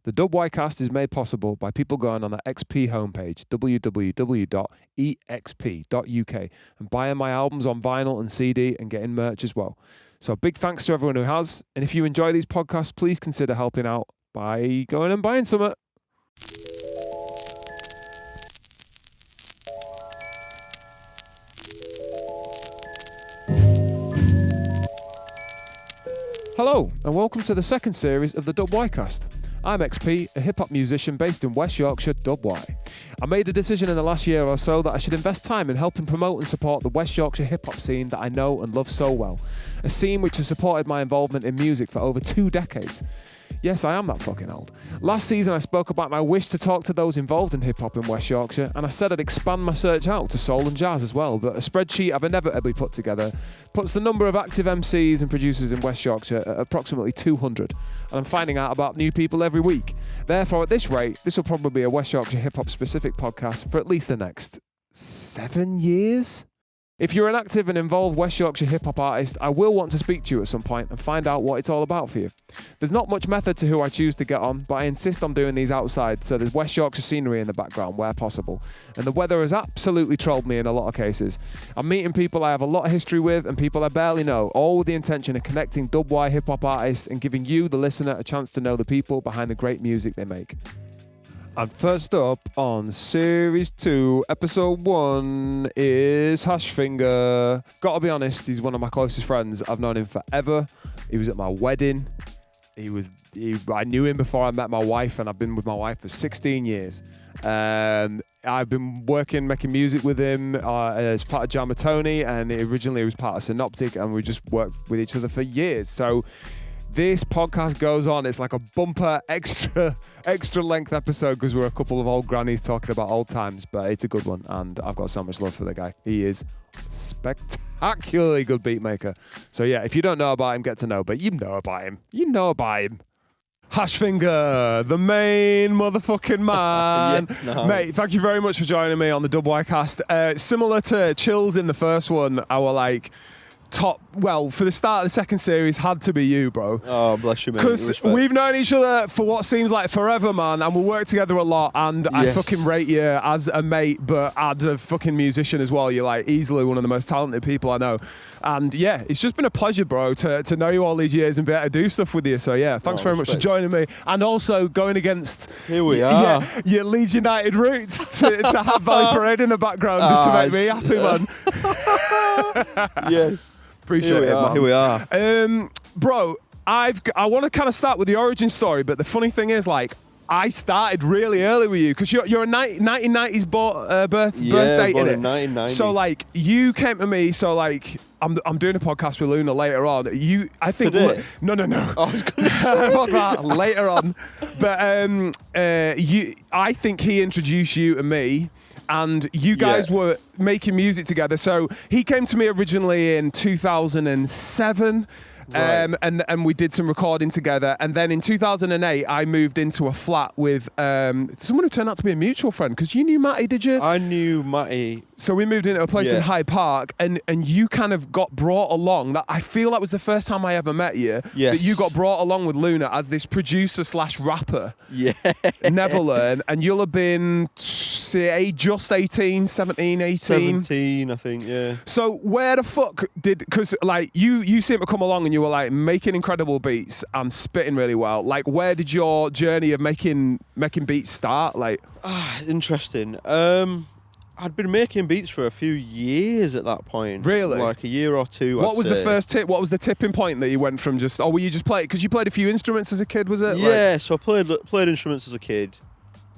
The WYcast is made possible by people going on the XP homepage, www.exp.uk, and buying my albums on vinyl and CD and getting merch as well. So big thanks to everyone who has. And if you enjoy these podcasts, please consider helping out by going and buying some. Hello, and welcome to the second series of the WYcast. I'm XP, a hip-hop musician based in West Yorkshire, WY. I made a decision in the last year or so that I should invest time in helping promote and support the West Yorkshire hip-hop scene that I know and love so well. A scene which has supported my involvement in music for over 2 decades. Yes, I am that fucking old. Last season I spoke about my wish to talk to those involved in hip-hop in West Yorkshire, and I said I'd expand my search out to soul and jazz as well, but a spreadsheet I've inevitably put together puts the number of active MCs and producers in West Yorkshire at approximately 200, and I'm finding out about new people every week. Therefore, at this rate, this will probably be a West Yorkshire hip-hop specific podcast for at least the next 7 years? If you're an active and involved West Yorkshire hip-hop artist, I will want to speak to you at some point and find out what it's all about for you. There's not much method to who I choose to get on, but I insist on doing these outside, so there's West Yorkshire scenery in the background where possible. And the weather has absolutely trolled me in a lot of cases. I'm meeting people I have a lot of history with and people I barely know, all with the intention of connecting WY hip-hop artists and giving you, the listener, a chance to know the people behind the great music they make. And first up on Series 2, Episode 1 is HashFinger. Gotta be honest, he's one of my closest friends. I've known him forever. He was at my wedding. I knew him before I met my wife, and I've been with my wife for 16 years. I've been making music with him as part of Jammer Tony, and originally he was part of Synoptic, and we just worked with each other for years. So this podcast goes on. It's like a bumper extra length episode because we're a couple of old grannies talking about old times, but it's a good one, and I've got so much love for the guy. He is spectacularly good beat maker. So yeah, if you don't know about him, get to know, but you know about him. HashFinger, the main motherfucking man. Yes, no. Mate, thank you very much for joining me on the WYcast. Similar to Chills in the first one, our for the start of the second series had to be you, bro. Oh, bless you, mate. Because we've known each other for what seems like forever, man, and we work together a lot, and yes. I fucking rate you as a mate, but as a fucking musician as well. You're like easily one of the most talented people I know. And yeah, it's just been a pleasure, bro, to know you all these years and be able to do stuff with you. So yeah, thanks very much for joining me. And also going against Here we are. Your Leeds United roots to have Valley Parade in the background just to make me happy, man. Yes. Appreciate it, man. Here we are. Bro, I want to kind of start with the origin story, but the funny thing is, I started really early with you because you're a 1990s birth date, born innit? in 1990. So you came to me. So I'm doing a podcast with Lunar later on. I think Today? No. I was gonna say fuck that later on. But I think he introduced you to me. And you guys were making music together. So he came to me originally in 2007. Right. And we did some recording together, and then in 2008 I moved into a flat with someone who turned out to be a mutual friend, because you knew Matty, did you? I knew Matty. So we moved into a place in Hyde Park, and you kind of got brought along. That I feel that was the first time I ever met you. Yes. That you got brought along with Luna as this producer / rapper. Yeah. Never learn, and you'll have been just 18, 17, 18. 17, I think, yeah. So where the fuck because you seem to come along and you were making incredible beats and spitting really well. Where did your journey of making beats start? Interesting. I'd been making beats for a few years at that point. Really? Like a year or two. What was the first tip? What was the tipping point that you went from just? Or were you just playing? Because you played a few instruments as a kid, was it? Yeah. So I played instruments as a kid.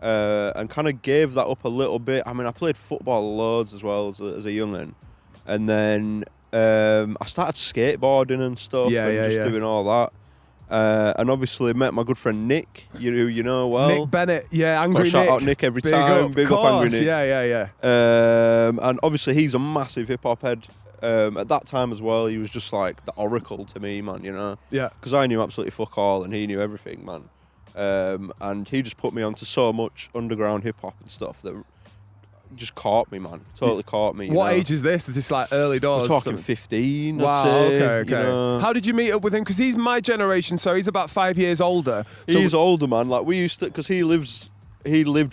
And kind of gave that up a little bit. I mean, I played football loads as well as a young'un, and then I started skateboarding and stuff, doing all that. And obviously met my good friend Nik, who you know well. Nick Bennett, Angry Nik. Shout out Nik every time. Big up Angry Nik. Yeah. And obviously he's a massive hip hop head. At that time as well, he was just like the oracle to me, man. Yeah. Because I knew absolutely fuck all, and he knew everything, man. And he just put me onto so much underground hip hop and stuff that just caught me, man. Totally caught me. What age is this? Is this like early doors? We're talking 15. Wow. I'd say, Okay. you know. How did you meet up with him? Because he's my generation, so he's about 5 years older. So He's older, man. Like we used to, because he lived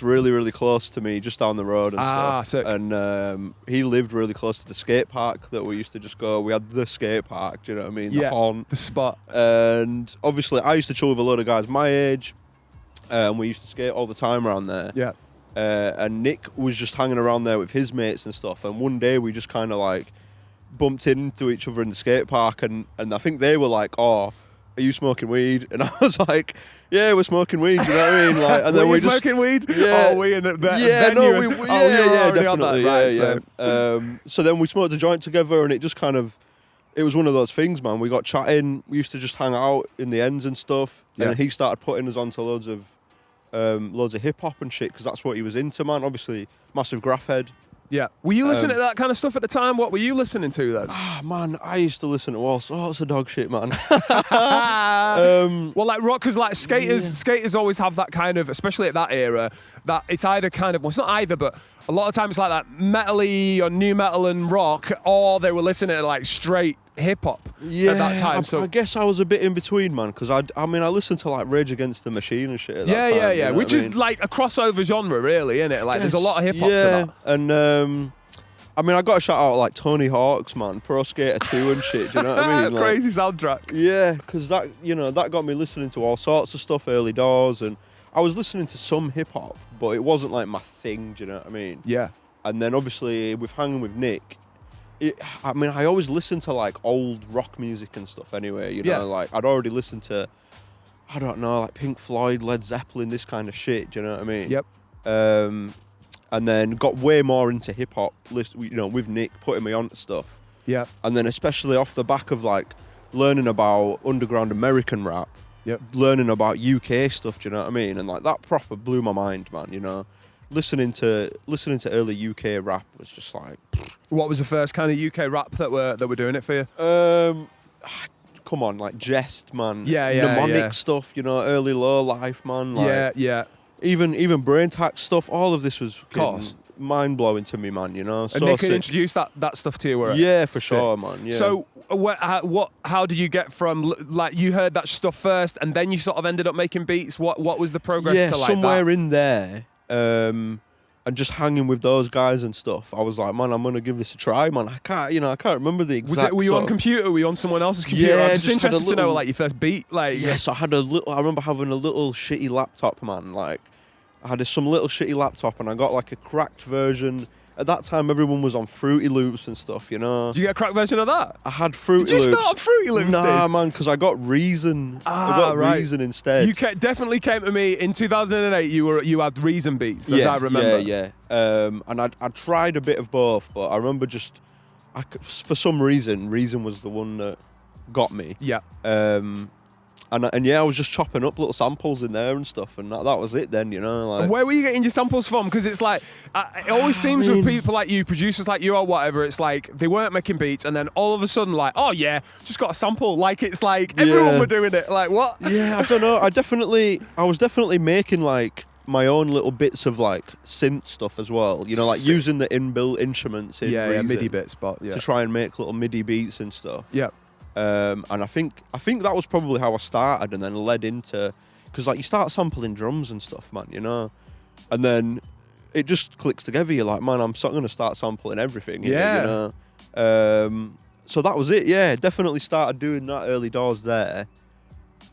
really, really close to me, just down the road and stuff. Sick. And he lived really close to the skate park that we used to just go. We had the skate park, do you know what I mean? Yeah, the haunt. the spot. And obviously, I used to chill with a load of guys my age, and we used to skate all the time around there. Yeah. And Nick was just hanging around there with his mates and stuff. And one day we just kind of like bumped into each other in the skate park, and I think they were like, "Oh, are you smoking weed?" And I was like, "Yeah, we're smoking weed." You know what I mean? Like, and then were we you just smoking weed? Yeah. Oh, we in the yeah, venue. no, we, and- yeah, oh, you were yeah, already on definitely, that, right? yeah. So then we smoked a joint together, and it just kind of, it was one of those things, man. We got chatting. We used to just hang out in the ends and stuff. Yeah. And he started putting us onto loads of hip hop and shit, because that's what he was into, man. Obviously, massive graph head. Yeah. Were you listening to that kind of stuff at the time? What were you listening to then? Ah, man, I used to listen to all sorts of dog shit, man. Well, like rock, because like skaters always have that kind of, especially at that era, that it's either kind of, well, it's not either, but a lot of times it's like that metal-y or new metal and rock, or they were listening to like straight hip-hop at that time. So I guess I was a bit in between, man, because I mean, I listened to like Rage Against the Machine and shit at that time, you know which what I is mean? like a crossover genre, really, isn't it? Like, there's a lot of hip-hop to that. And I mean, I got to shout out like Tony Hawk's, man, Pro Skater 2 and shit. Do you know what I mean? Like, Crazy soundtrack. yeah, because that, you know, that got me listening to all sorts of stuff early doors, and I was listening to some hip hop, but it wasn't like my thing. Do you know what I mean? Yeah. And then obviously with hanging with Nick, I mean, I always listened to like old rock music and stuff anyway. You know, Yeah. like I'd already listened to, I don't know, like Pink Floyd, Led Zeppelin, this kind of shit. Do you know what I mean? Yep. And then got way more into hip hop, you know, with Nick putting me on to stuff. Yeah. And then especially off the back of like learning about underground American rap, Yep. learning about UK stuff. Do you know what I mean? And like that proper blew my mind, man. You know, listening to early UK rap was just like. What was the first kind of UK rap that were doing it for you? Come on, like Jest, man. Yeah, Mnemonic stuff, you know, early Low Life, man. Like, yeah. Even Brain Tax stuff. All of this was Course. mind blowing to me, man. You know. And So Nick had sick. introduced that stuff to you, were it? Yeah, for Sick. sure, man. Yeah. So, how did you get from, like, you heard that stuff first, and then you sort of ended up making beats? What was the progress yeah, to like somewhere that? in there, and just hanging with those guys and stuff. I was like, man, I'm gonna give this a try, man. I can't remember the exact. Were you sort on of- computer? Were you on someone else's computer? Yeah, I'm just just had a interested to know, little- like, your first beat. Like, Yes, I remember having a little shitty laptop, man. Like, I had some little shitty laptop, and I got like a cracked version. At that time, everyone was on Fruity Loops and stuff, you know. Did you get a crack version of that? I had Fruity Did you Loops. start on Fruity Loops? Nah, days? man, because I got Reason. I Ah, got right. Reason instead. You definitely came to me in 2008. You had Reason beats, as I remember. Yeah. And I tried a bit of both, but I remember just, for some reason, Reason was the one that got me. Yeah. And yeah, I was just chopping up little samples in there and stuff, and that was it then, you know. Like, And where were you getting your samples from? Because it's like, it always seems with people like you, producers like you or whatever, it's like they weren't making beats, and then all of a sudden, like, oh yeah, just got a sample. Like, it's like everyone Yeah. were doing it. Like, what? yeah, I don't know. I was definitely making like my own little bits of like synth stuff as well. You know, like Sick. using the inbuilt instruments in Yeah, Reason MIDI bits, but yeah. to try and make little MIDI beats and stuff. Yeah. And I think that was probably how I started, and then led into, because like you start sampling drums and stuff, man, you know, and then it just clicks together. You're like, man, I'm going to start sampling everything. Yeah. You know? So that was it. Yeah, definitely started doing that early doors there.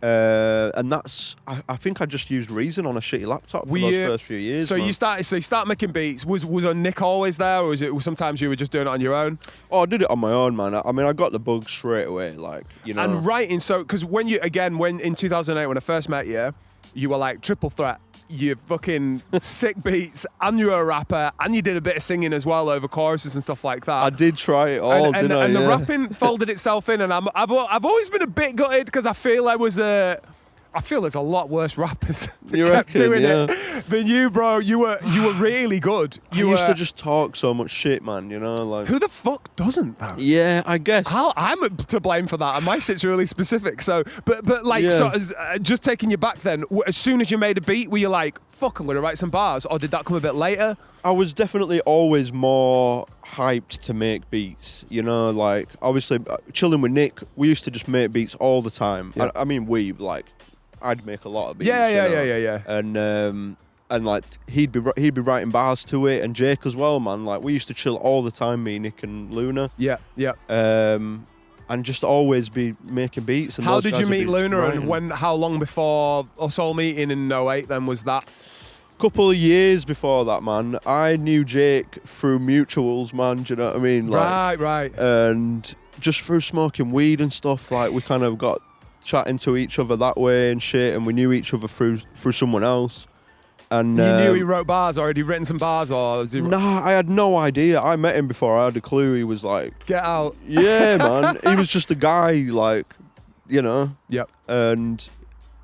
And that's, I think I just used Reason on a shitty laptop for those first few years. So man. you start making beats. Was Nick always there, or was it sometimes you were just doing it on your own? Oh, I did it on my own, man. I mean, I got the bug straight away, like, you know. And writing, so because when in 2008 when I first met you, you were like triple threat. You fucking sick beats, and you were a rapper, and you did a bit of singing as well over choruses and stuff like that. I did try it all, and didn't I? And the Yeah. rapping folded itself in, and I've always been a bit gutted because I feel there was a I feel there's a lot worse rappers that You kept reckon, doing yeah. it than you, bro. You were really good. I used to just talk so much shit, man, you know, like... Who the fuck doesn't, though? Yeah, I guess. I'm to blame for that, and my shit's really specific. So, but like, Yeah. so just taking you back then, as soon as you made a beat, were you like, fuck, I'm going to write some bars? Or did that come a bit later? I was definitely always more hyped to make beats, you know, like, obviously, chilling with Nik, we used to just make beats all the time. Yeah. I mean, like, I'd make a lot of beats. Yeah. And like he'd be writing bars to it, and Jake as well, man. Like we used to chill all the time, me, Nik, and Lunar. Yeah. And just always be making beats. And How those did guys you would meet be Lunar, writing. and how long before us all meeting in 08 then was that? Couple of years before that, man. I knew Jake through mutuals, man. Do you know what I mean? Like, Right. And just through smoking weed and stuff, like we kind of got chatting to each other that way and shit, and we knew each other through someone else. And You knew he wrote bars, or had he written some bars, or was he... Nah, I had no idea. I met him before I had a clue. He was like, Get out. yeah, man. He was just a guy, like, you know. Yep. And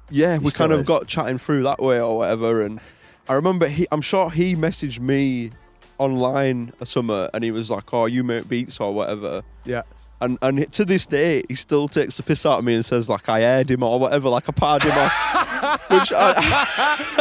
yeah, we still kind of is. got chatting through that way or whatever. And I remember I'm sure he messaged me online or something, and he was like, "Oh, you make beats or whatever." Yeah. And to this day, he still takes the piss out of me and says like I aired him or whatever, like I parred him off. Which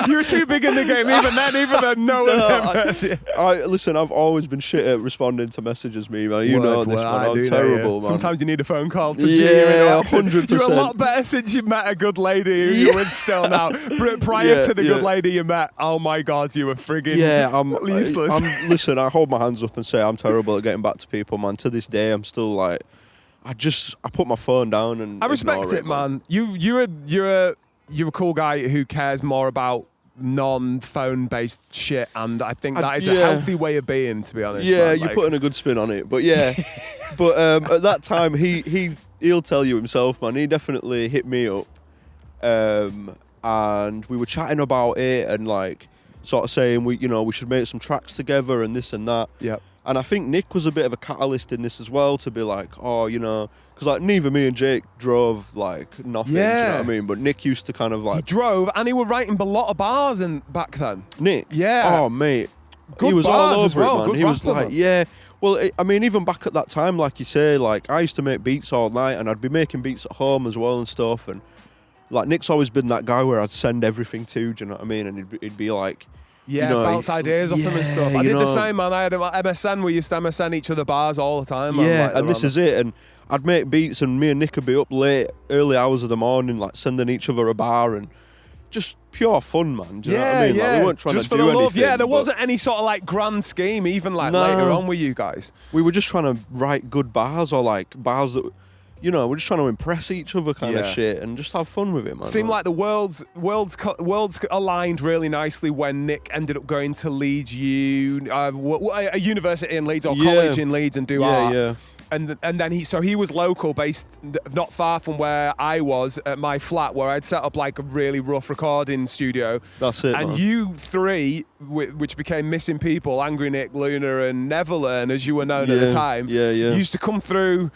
You were too big in the game, even then no one ever... Listen, I've always been shit at responding to messages, me, man. You know this, man. I'm terrible, man. Sometimes you need a phone call to Yeah, 100%. You're a lot better since you met a good lady who you're with still now. Prior to the good lady you met, oh my God, you were friggin' useless. Listen, I hold my hands up and say I'm terrible at getting back to people, man. To this day, I'm still like, I put my phone down and I respect it, man. You're a cool guy who cares more about non-phone based shit, and I think that is a healthy way of being, to be honest. Yeah, man. you're putting a good spin on it, but yeah. But at that time, he'll tell you himself, man. He definitely hit me up, and we were chatting about it and like sort of saying we should make some tracks together and this and that. Yep. And I think Nik was a bit of a catalyst in this as well, to be like, oh, you know, because like neither me and Jake drove like nothing, do you know what I mean? But Nik used to kind of like... He drove, and he were writing a lot of bars back then. Nik? Yeah. Oh, mate. Good he was bars all over as well. it, man. Good He was rapper, like, man. yeah. Well, I mean, even back at that time, like you say, like I used to make beats all night, and I'd be making beats at home as well and stuff. And like Nik's always been that guy where I'd send everything to, do you know what I mean? And he'd be like... Yeah, you know, bounce ideas off them and stuff. I did the same, man. I had MSN. We used to MSN each other bars all the time. Man. Yeah, like, and this is it. And I'd make beats, and me and Nik would be up late, early hours of the morning, like sending each other a bar, and just pure fun, man. Do you know what I mean? Like, we weren't trying just to for do the love. anything. Yeah, there wasn't any sort of like grand scheme, even like later on with you guys. We were just trying to write good bars, or like bars that, you know, we're just trying to impress each other kind of shit and just have fun with it, man. Seemed like the worlds aligned really nicely when Nik ended up going to Leeds a university in Leeds or college in Leeds and do art. Yeah. And then he was local, based not far from where I was at my flat, where I'd set up like a really rough recording studio. That's it, And man. you three, which became Missing People, Angry Nik, Lunar, and Neverlearn, as you were known at the time, used to come through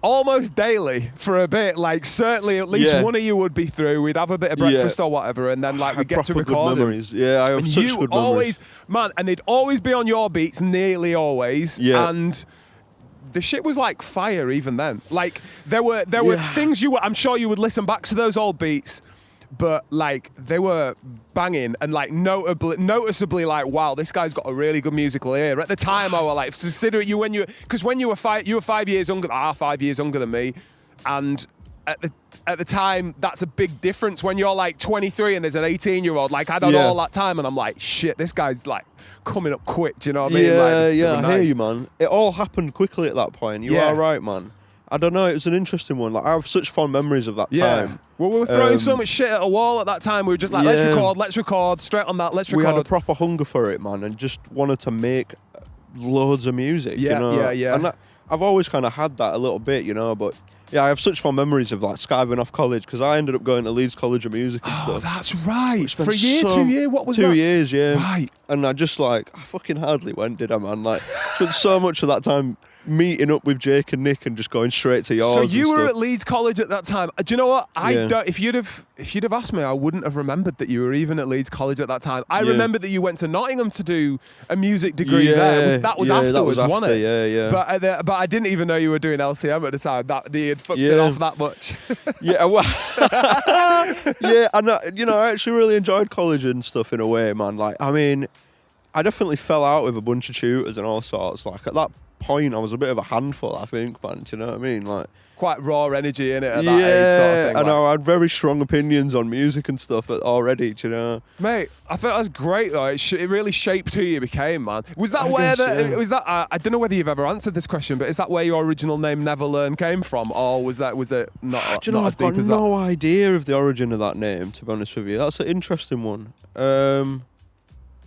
almost daily for a bit. Like certainly at least one of you would be through. We'd have a bit of breakfast or whatever, and then like we'd get to record. Good memories. Yeah, I have such good memories. Man, and they'd always be on your beats, nearly always. Yeah. And the shit was like fire even then. Like there were things I'm sure you would listen back to those old beats, but like they were banging and like noticeably like, wow, this guy's got a really good musical ear. At the time, I was like, consider you when you were 5 years younger, 5 years younger than me, and at the time, that's a big difference when you're like 23 and there's an 18-year-old. Like I don't know all that time, and I'm like, shit, this guy's like coming up quick. Do you know what I mean? I hear you, man. It all happened quickly at that point. You are right, man. I don't know, it was an interesting one. Like I have such fond memories of that time. Well, we were throwing so much shit at a wall at that time. We were just like, let's record, straight on that, let's record. We had a proper hunger for it, man, and just wanted to make loads of music, you know? Yeah. And I've always kind of had that a little bit, you know, but yeah, I have such fond memories of like skiving off college, because I ended up going to Leeds College of Music and stuff. Oh, that's right. For a year, 2 years, what was that? 2 years, yeah. Right. And I just I fucking hardly went, did I, man? Like, spent so much of that time meeting up with Jake and Nick and just going straight to yours. So you were stuff. at Leeds College at that time. Do you know what? If you'd have asked me, I wouldn't have remembered that you were even at Leeds College at that time. I remember that you went to Nottingham to do a music degree there. That was afterwards, wasn't it? Yeah. But I didn't even know you were doing LCM at the time. That you had fucked it off that much. Yeah, well, yeah, and I actually really enjoyed college and stuff in a way, man. Like, I mean, I definitely fell out with a bunch of tutors and all sorts. Like, at that point, I was a bit of a handful, I think, man. Do you know what I mean? Like, quite raw energy in it at that age, sort of thing. And I had very strong opinions on music and stuff already. Do you know, mate? I thought that was great though. It really shaped who you became, man. Was that was that? I don't know whether you've ever answered this question, but is that where your original name Never Learn came from, or was it not? Do you know, I've got no idea of the origin of that name. To be honest with you, that's an interesting one.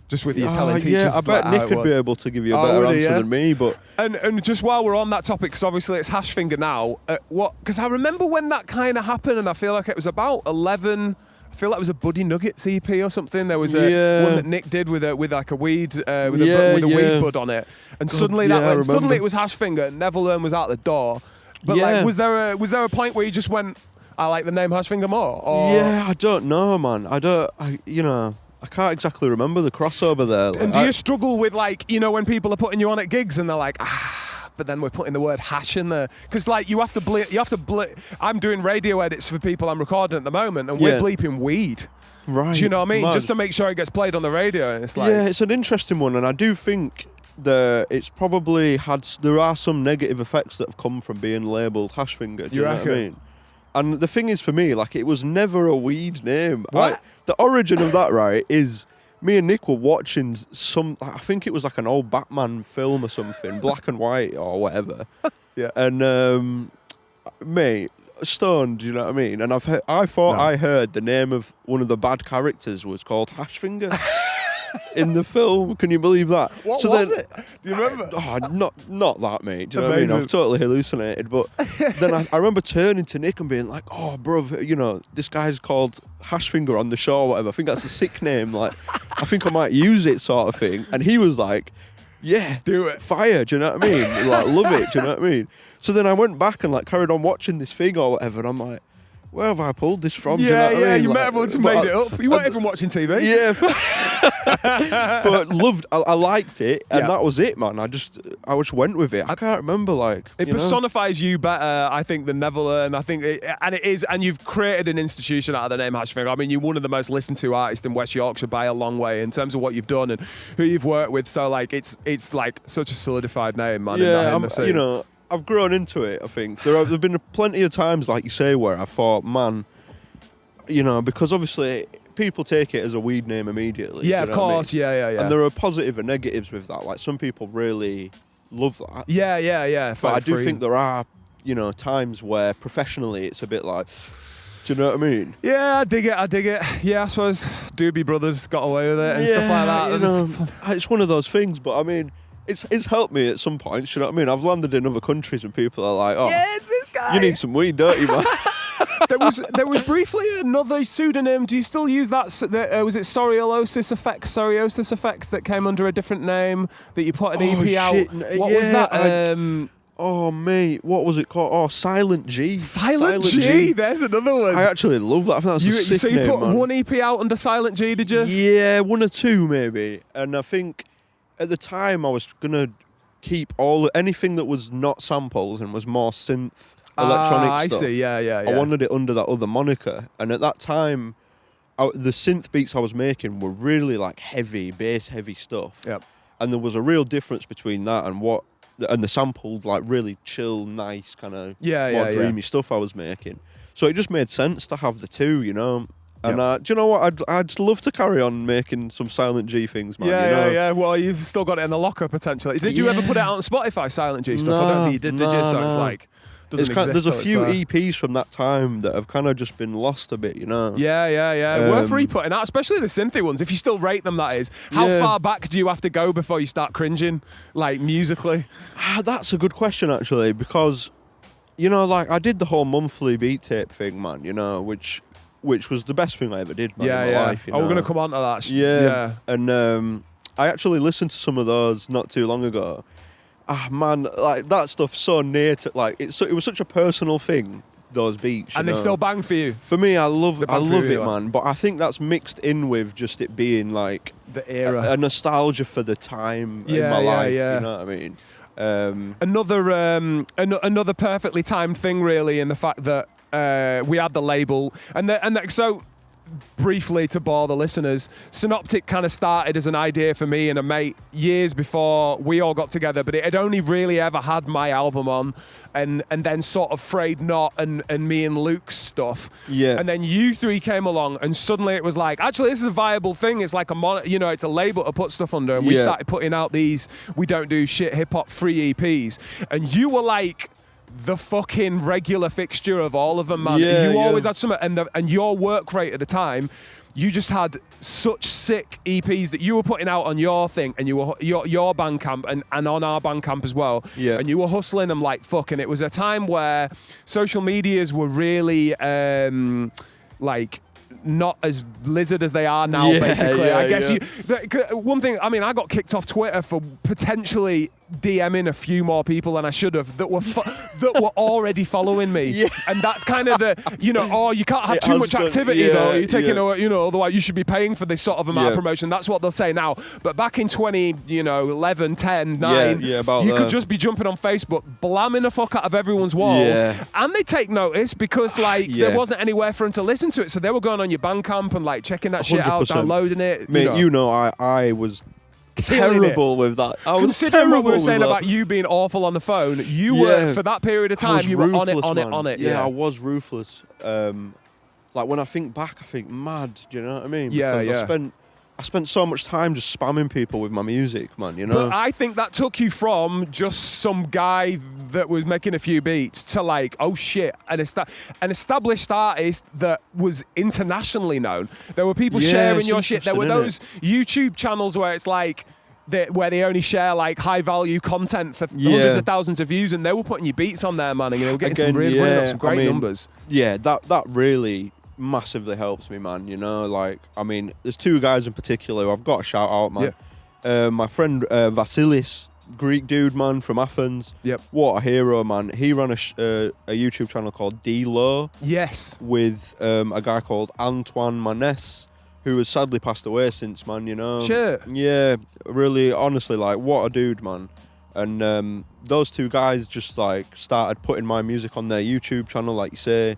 Just with your telling teachers. Yeah, I bet Nick would be able to give you a better answer than me. But and just while we're on that topic, because obviously it's HashFinger now. Because I remember when that kind of happened, and I feel like it was about 11. I feel like it was a Buddy Nuggets EP or something. There was one that Nick did with a weed weed bud on it, and suddenly suddenly it was HashFinger. And Never Learn was out the door. But like, was there a point where you just went, I like the name HashFinger more? Or? Yeah, I don't know, man. I can't exactly remember the crossover there. And do you struggle with, like, when people are putting you on at gigs and they're like, but then we're putting the word hash in there? Because, like, you have to bleep. I'm doing radio edits for people I'm recording at the moment, and we're bleeping weed. Right. Do you know what I mean? Man. Just to make sure it gets played on the radio. And it's like, yeah, it's an interesting one, and I do think that it's probably there are some negative effects that have come from being labelled HashFinger. Do you know what I mean? And the thing is, for me, like, it was never a weed name. What? The origin of that, right, is me and Nick were watching I think it was like an old Batman film or something, black and white or whatever. Yeah. And, mate, stoned, you know what I mean? And I thought I heard the name of one of the bad characters was called HashFinger. In the film, can you believe that? What was it? Do you remember? Not that, mate. Do you know what I mean? I've totally hallucinated. But then I remember turning to Nick and being like, "Oh, bruv, this guy's called HashFinger on the show, or whatever. I think that's a sick name. Like, I think I might use it, sort of thing." And he was like, "Yeah, do it, fire." Do you know what I mean? Like, love it. Do you know what I mean? So then I went back and carried on watching this thing or whatever, and I'm like, where have I pulled this from? Yeah, do you know what I mean? You might have just made it up. You weren't even watching TV. Yeah. But I liked it, and that was it, man. I just went with it. I can't remember, like... It personifies you better, I think, than Never Learn. I think it is, and you've created an institution out of the name HashFinger. I mean, you're one of the most listened to artists in West Yorkshire by a long way in terms of what you've done and who you've worked with. So, like, it's like such a solidified name, man. Yeah, in the scene. I've grown into it, I think. There've been plenty of times, like you say, where I thought, man, because obviously people take it as a weed name immediately. Yeah, of course. I mean? Yeah. And there are positive and negatives with that. Like, some people really love that. Yeah. But I do think there are, times where professionally it's a bit like, do you know what I mean? Yeah, I dig it. Yeah, I suppose Doobie Brothers got away with it and stuff like that. It's one of those things, but I mean... It's helped me at some points, you know what I mean? I've landed in other countries and people are like, "Oh, yeah, it's this guy. You need some weed, don't you, man?" there was briefly another pseudonym. Do you still use that? Was it Psoriasis Effects that came under a different name that you put an EP out? What was that? Oh, mate, what was it called? Oh, Silent G. Silent G. There's another one. I actually love that. I think that's a sick name, So you put man. one EP out under Silent G, did you? Yeah, one or two maybe. And I think at the time I was gonna keep anything that was not samples and was more synth electronic stuff. I see. Yeah. I wanted it under that other moniker, and at that time, the synth beats I was making were really like heavy, bass heavy stuff. Yep. And there was a real difference between that and the sampled, like, really chill, nice kind of more dreamy stuff I was making. So it just made sense to have the two, And do you know what? I'd love to carry on making some Silent G things, man. Yeah. Well, you've still got it in the locker potentially. Did you ever put it out on Spotify, Silent G stuff? No, I don't think you did you? So it's like doesn't exist. There's a few EPs from that time that have kind of just been lost a bit, Yeah. Worth re-putting out, especially the synthy ones. If you still rate them, that is. How far back do you have to go before you start cringing, like musically? That's a good question, actually, because like I did the whole monthly beat tape thing, man. Which was the best thing I ever did, man, in my life. We're going to come on to that. Yeah. And I actually listened to some of those not too long ago. Ah, man, like that stuff's so near to like it was such a personal thing. Those beats, and they still bang for you. For me, I love it, you, man. But I think that's mixed in with just it being like the era, a nostalgia for the time in my life. You know what I mean? Another perfectly timed thing, really, in the fact that we had the label so. Briefly, to bore the listeners, Synoptic kind of started as an idea for me and a mate years before we all got together, but it had only really ever had my album on, and then sort of Frayed Not and me and Luke's stuff. Yeah. And then you three came along, and suddenly it was like, actually, this is a viable thing. It's like it's a label to put stuff under, and we started putting out these We Don't Do Shit hip hop free EPs, and you were like the fucking regular fixture of all of them, man. You always had something, and your work rate at the time, you just had such sick EPs that you were putting out on your thing, and you were your Bandcamp and on our Bandcamp as well. Yeah. And you were hustling them like fuck. And it was a time where social medias were really like not as lizard as they are now, basically. I guess one thing, I mean, I got kicked off Twitter for potentially DMing a few more people than I should have that were already following me. Yeah. And that's kind of the, you can't have too much activity though. You're taking, otherwise you should be paying for this sort of amount of promotion. That's what they'll say now. But back in 2011, 10, 9, you could just be jumping on Facebook, blamming the fuck out of everyone's walls. Yeah. And they take notice because there wasn't anywhere for them to listen to it. So they were going on your Bandcamp and like checking that 100%. Shit out, downloading it. Mate, I was terrible with that. Considering what we were saying about you being awful on the phone, you were, for that period of time, you were on it. Yeah, I was ruthless. Like when I think back, I think mad. Do you know what I mean? Because I spent so much time just spamming people with my music, man. But I think that took you from just some guy that was making a few beats to like, oh shit, an established artist that was internationally known. There were people sharing your shit. There were those YouTube channels where it's like, where they only share like high value content for hundreds of thousands of views, and they were putting your beats on there, man, and they were getting some great numbers. Yeah, that really massively helps me, man. There's two guys in particular who I've got to shout out, man. My friend Vasilis, Greek dude, man, from Athens. Yep. What a hero, man. He ran a YouTube channel called D-Lo. Yes. With a guy called Antoine Maness, who has sadly passed away since, man, Sure. Yeah, really, honestly, like, what a dude, man. And those two guys just, like, started putting my music on their YouTube channel, like you say,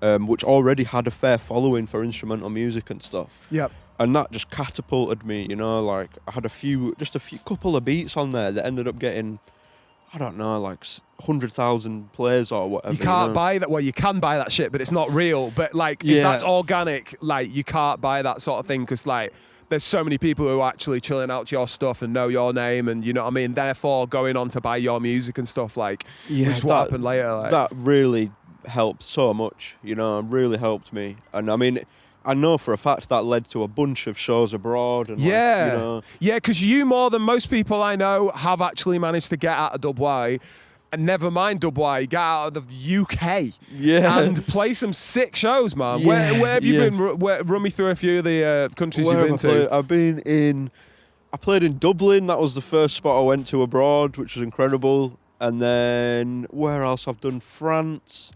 which already had a fair following for instrumental music and stuff. Yep. And that just catapulted me, like, I had a couple of beats on there that ended up getting, I don't know, like 100,000 plays or whatever. You can't buy that. Well, you can buy that shit, but it's not real. But like, if that's organic, like, you can't buy that sort of thing because like, there's so many people who are actually chilling out your stuff and know your name, and you know what I mean. Therefore, going on to buy your music and stuff, like, which is what happened later. Like. That really helped so much. Really helped me. And I mean, I know for a fact that led to a bunch of shows abroad. And because you more than most people I know have actually managed to get out of WY, and never mind WY, get out of the UK, and play some sick shows, man. Where have you been? Run me through a few of the countries you've been to. I played in Dublin. That was the first spot I went to abroad, which was incredible. And then where else? I've done France.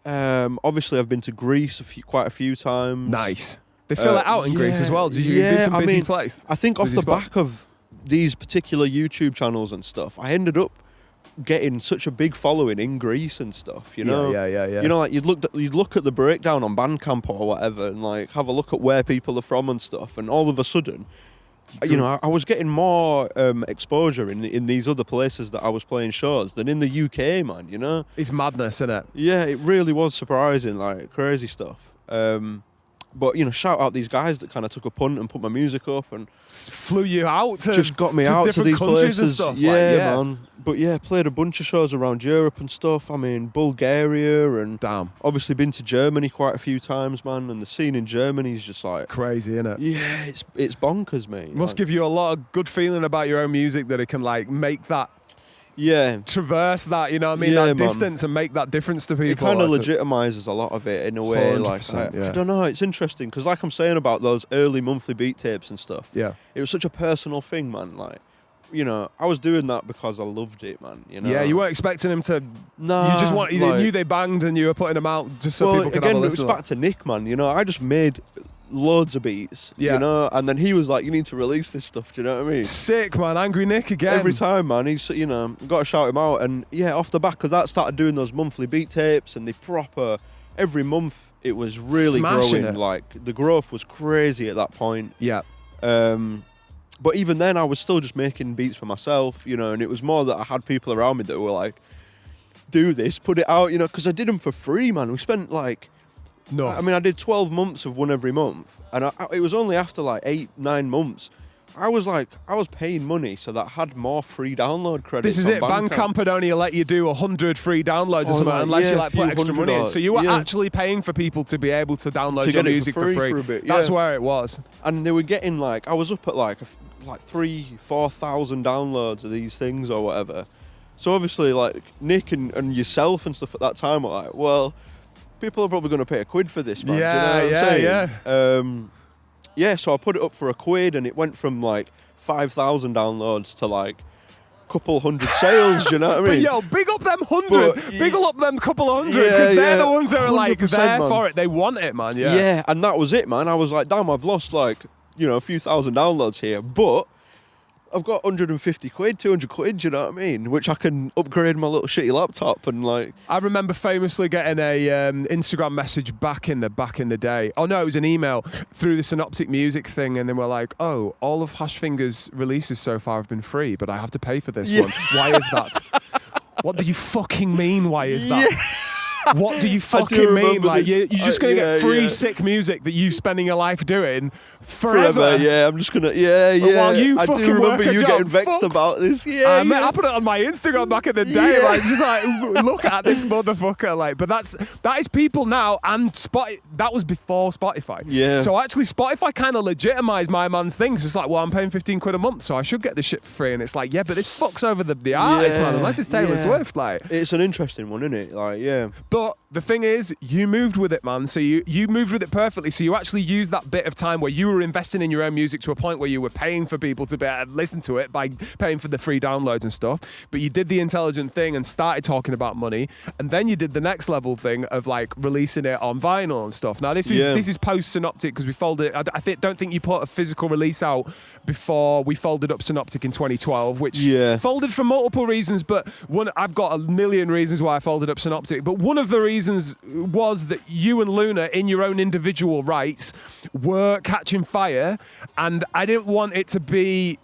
Obviously, I've been to Greece quite a few times. Nice. They fill it out in Greece as well. Did you do some busy place? I think off the back of these particular YouTube channels and stuff, I ended up getting such a big following in Greece and stuff. Yeah. Like you'd look at the breakdown on Bandcamp or whatever, and like have a look at where people are from and stuff, and all of a sudden, I was getting more exposure in these other places that I was playing shows than in the UK, man. It's madness, isn't it? Yeah, it really was surprising, like crazy stuff. But shout out these guys that kind of took a punt and put my music up and flew you out to just got me out to these places and stuff. Man. But played a bunch of shows around Europe and stuff. I mean, Bulgaria and obviously been to Germany quite a few times, man. And the scene in Germany is just like crazy, isn't it? Yeah, it's bonkers, mate. Must give you a lot of good feeling about your own music that it can like make that Yeah. traverse that, you know what I mean, Yeah, that man. distance and make that difference to people. It kind of like to- legitimizes a lot of it in a way. Like 100%, yeah. I don't know, it's interesting because like I'm saying about those early monthly beat tapes and stuff. Yeah. It was such a personal thing, man. Like, you know, I was doing that because I loved it, man. You know. Yeah, you weren't expecting him to. Nah, You just want. You knew they banged, and you were putting them out just so well, people could again, have a it was listen. back to Nik, man. You know, I just made loads of beats. Yeah. You know, and then he was like, "You need to release this stuff." Do you know what I mean? Sick, man. Angry Nik again. Every time, man. He's, you know, got to shout him out. And yeah, off the back of that, started doing those monthly beat tapes, and they proper every month. It was really Smashing growing. it. Like the growth was crazy at that point. Yeah. But even then, I was still just making beats for myself, you know, and it was more that I had people around me that were like, do this, put it out, you know, because I did them for free, man. We spent like, No. I mean, I did 12 months of one every month, and it was only after like 8-9 months, I was paying money so that I had more free download credits. This is on it. Bandcamp would only let you do 100 free downloads or Oh, something like, unless yeah, you a like few put extra hundred money in. or- So you were yeah. actually paying for people to be able to download To your get it for music free for free. for a bit, That's yeah. where it was. And they were getting like, I was up at like 3,000-4,000 downloads of these things or whatever. So obviously like Nik and yourself and stuff at that time were like, well, people are probably going to pay £1 for this, man. Yeah, Do you know what I'm saying? yeah. Yeah, so I put it up for £1 and it went from like 5,000 downloads to like a couple hundred sales, do you know what I mean? But yo, big up them 100. But Big up them couple of hundred. Yeah, Because they're yeah, the ones that are like 100%, there man. for it. They want it, man. Yeah. Yeah, and that was it, man. I was like, damn, I've lost like, you know, a few thousand downloads here, but I've got £150, £200, you know what I mean? Which I can upgrade my little shitty laptop and like. I remember famously getting a Instagram message back in the day. Oh no, it was an email through the Synoptic Music thing, and they were like, "Oh, all of HashFinger's releases so far have been free, but I have to pay for this one. Why is that? What do you fucking mean? Why is that?" What do you fucking mean? remember Like, this. you're just going to get free yeah. sick music that you're spending your life doing forever. Yeah, I'm just gonna. Yeah. while you I fucking do remember work a you job, getting vexed fuck. about this. Yeah, Mate, yeah. I put it on my Instagram back in the day, Yeah. like just like look at this motherfucker, like. But that is people now, and that was before Spotify. Yeah. So actually, Spotify kind of legitimized my man's thing. 'Cause it's like, well, I'm paying £15 a month, so I should get this shit for free. And it's like, yeah, but this fucks over the artist, man. Unless it's Taylor yeah. Swift, like. It's an interesting one, isn't it? Like, yeah. But the thing is, you moved with it, man. So you moved with it perfectly. So you actually used that bit of time where you were investing in your own music to a point where you were paying for people to be able to listen to it by paying for the free downloads and stuff. But you did the intelligent thing and started talking about money. And then you did the next level thing of like releasing it on vinyl and stuff. Now this is post Synoptic because we folded. Don't think you put a physical release out before we folded up Synoptic in 2012, which folded for multiple reasons. But I've got a million reasons why I folded up Synoptic. But one of the reasons was that you and Lunar, in your own individual rights, were catching fire, and I didn't want it to be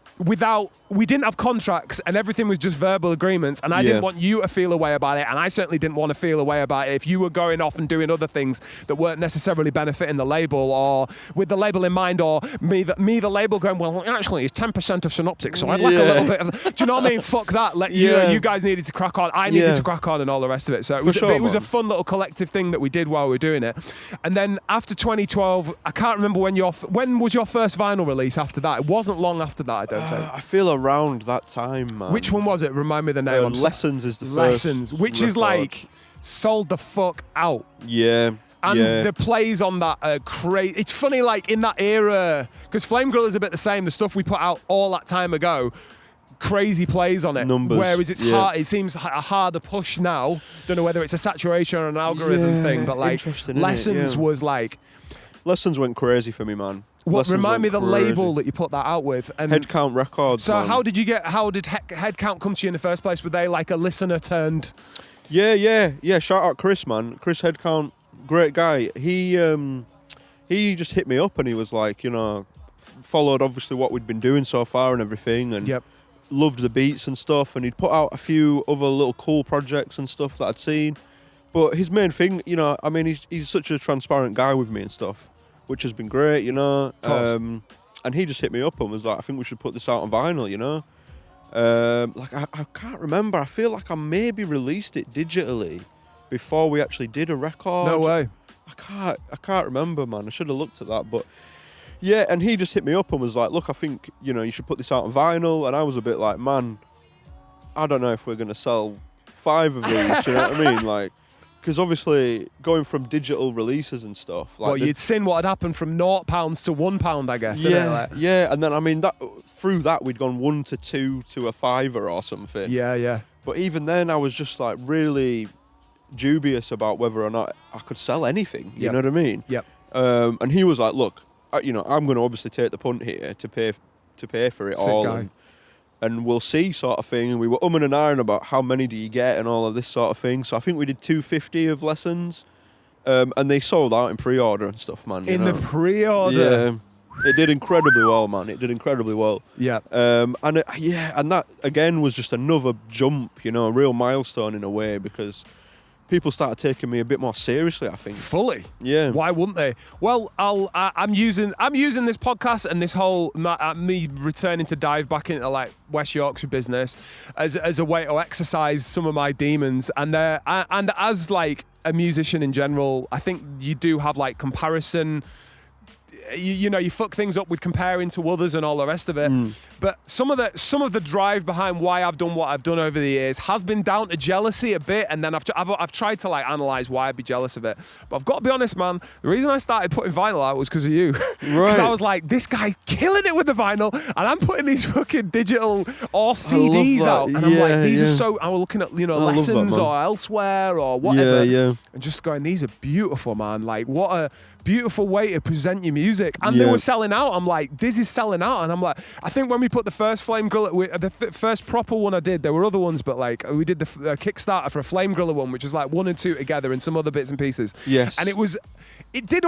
we didn't have contracts and everything was just verbal agreements, and I didn't want you to feel a way about it, and I certainly didn't want to feel a way about it if you were going off and doing other things that weren't necessarily benefiting the label, or with the label in mind, or me the label going, well, actually it's 10% of Synoptic, so I'd like a little bit of, do you know what I mean? Fuck that. You guys needed to crack on, I needed to crack on, and all the rest of it. So it was a fun little collective thing that we did while we were doing it. And then after 2012, I can't remember when was your first vinyl release after that. It wasn't long after that, I don't think. I feel around that time, man. Which one was it? Remind me the name. Lessons is the first. Lessons, which is like sold the fuck out. Yeah. And the plays on that are crazy. It's funny, like in that era, because Flame Grill is a bit the same. The stuff we put out all that time ago, crazy plays on it. Numbers. Whereas it's hard. It seems a harder push now. Don't know whether it's a saturation or an algorithm thing, but like Lessons was like. Lessons went crazy for me, man. Remind me the label that you put that out with. And HeadCount Records. So man. how did HeadCount come to you in the first place? Were they like a listener turned? Yeah. Shout out Chris, man. Chris HeadCount, great guy. He just hit me up and he was like, you know, followed obviously what we'd been doing so far and everything, and loved the beats and stuff. And he'd put out a few other little cool projects and stuff that I'd seen. But his main thing, you know, I mean, he's such a transparent guy with me and stuff, which has been great, you know. And he just hit me up and was like, I think we should put this out on vinyl, you know. Like, I can't remember. I feel like I maybe released it digitally before we actually did a record. No way. I can't remember, man. I should have looked at that. But, yeah, and he just hit me up and was like, look, I think, you know, you should put this out on vinyl. And I was a bit like, man, I don't know if we're going to sell 5 of these, you know what I mean? Like, because obviously going from digital releases and stuff. Like well, you'd seen what had happened from £0 to £1, I guess. Yeah, like, yeah. And then, I mean, that through that, we'd gone 1 to 2 to a £5 or something. Yeah, yeah. But even then, I was just like really dubious about whether or not I could sell anything. You know what I mean? Yep. And he was like, look, you know, I'm going to obviously take the punt here to pay for it Sick all. guy. And we'll see, sort of thing. And we were umming and ahhing about how many do you get and all of this sort of thing. So I think we did 250 of lessons, and they sold out in pre-order and stuff, man. In the pre-order, yeah, it did incredibly well, man. It did incredibly well. Yeah. And that again was just another jump, you know, a real milestone in a way, because people started taking me a bit more seriously, I think. Fully. Yeah. Why wouldn't they? Well, I'm using this podcast and this whole me returning to dive back into like West Yorkshire business as a way to exercise some of my demons, and as like a musician in general, I think you do have like comparison. You know, you fuck things up with comparing to others and all the rest of it. But some of the drive behind why I've done what I've done over the years has been down to jealousy a bit, and then I've tried to like analyze why I'd be jealous of it. But I've got to be honest, man. The reason I started putting vinyl out was because of you. Right. Because I was like, this guy killing it with the vinyl, and I'm putting these fucking digital or CDs out, and I'm like, these are so. I was looking at lessons or elsewhere or whatever, and just going, these are beautiful, man. Like, what a beautiful way to present your music. And they were selling out. I'm like, this is selling out. And I'm like, I think when we put the first flame griller, the first proper one I did, there were other ones, but like we did the Kickstarter for a flame griller one, which was like 1 and 2 together and some other bits and pieces. Yes. And it did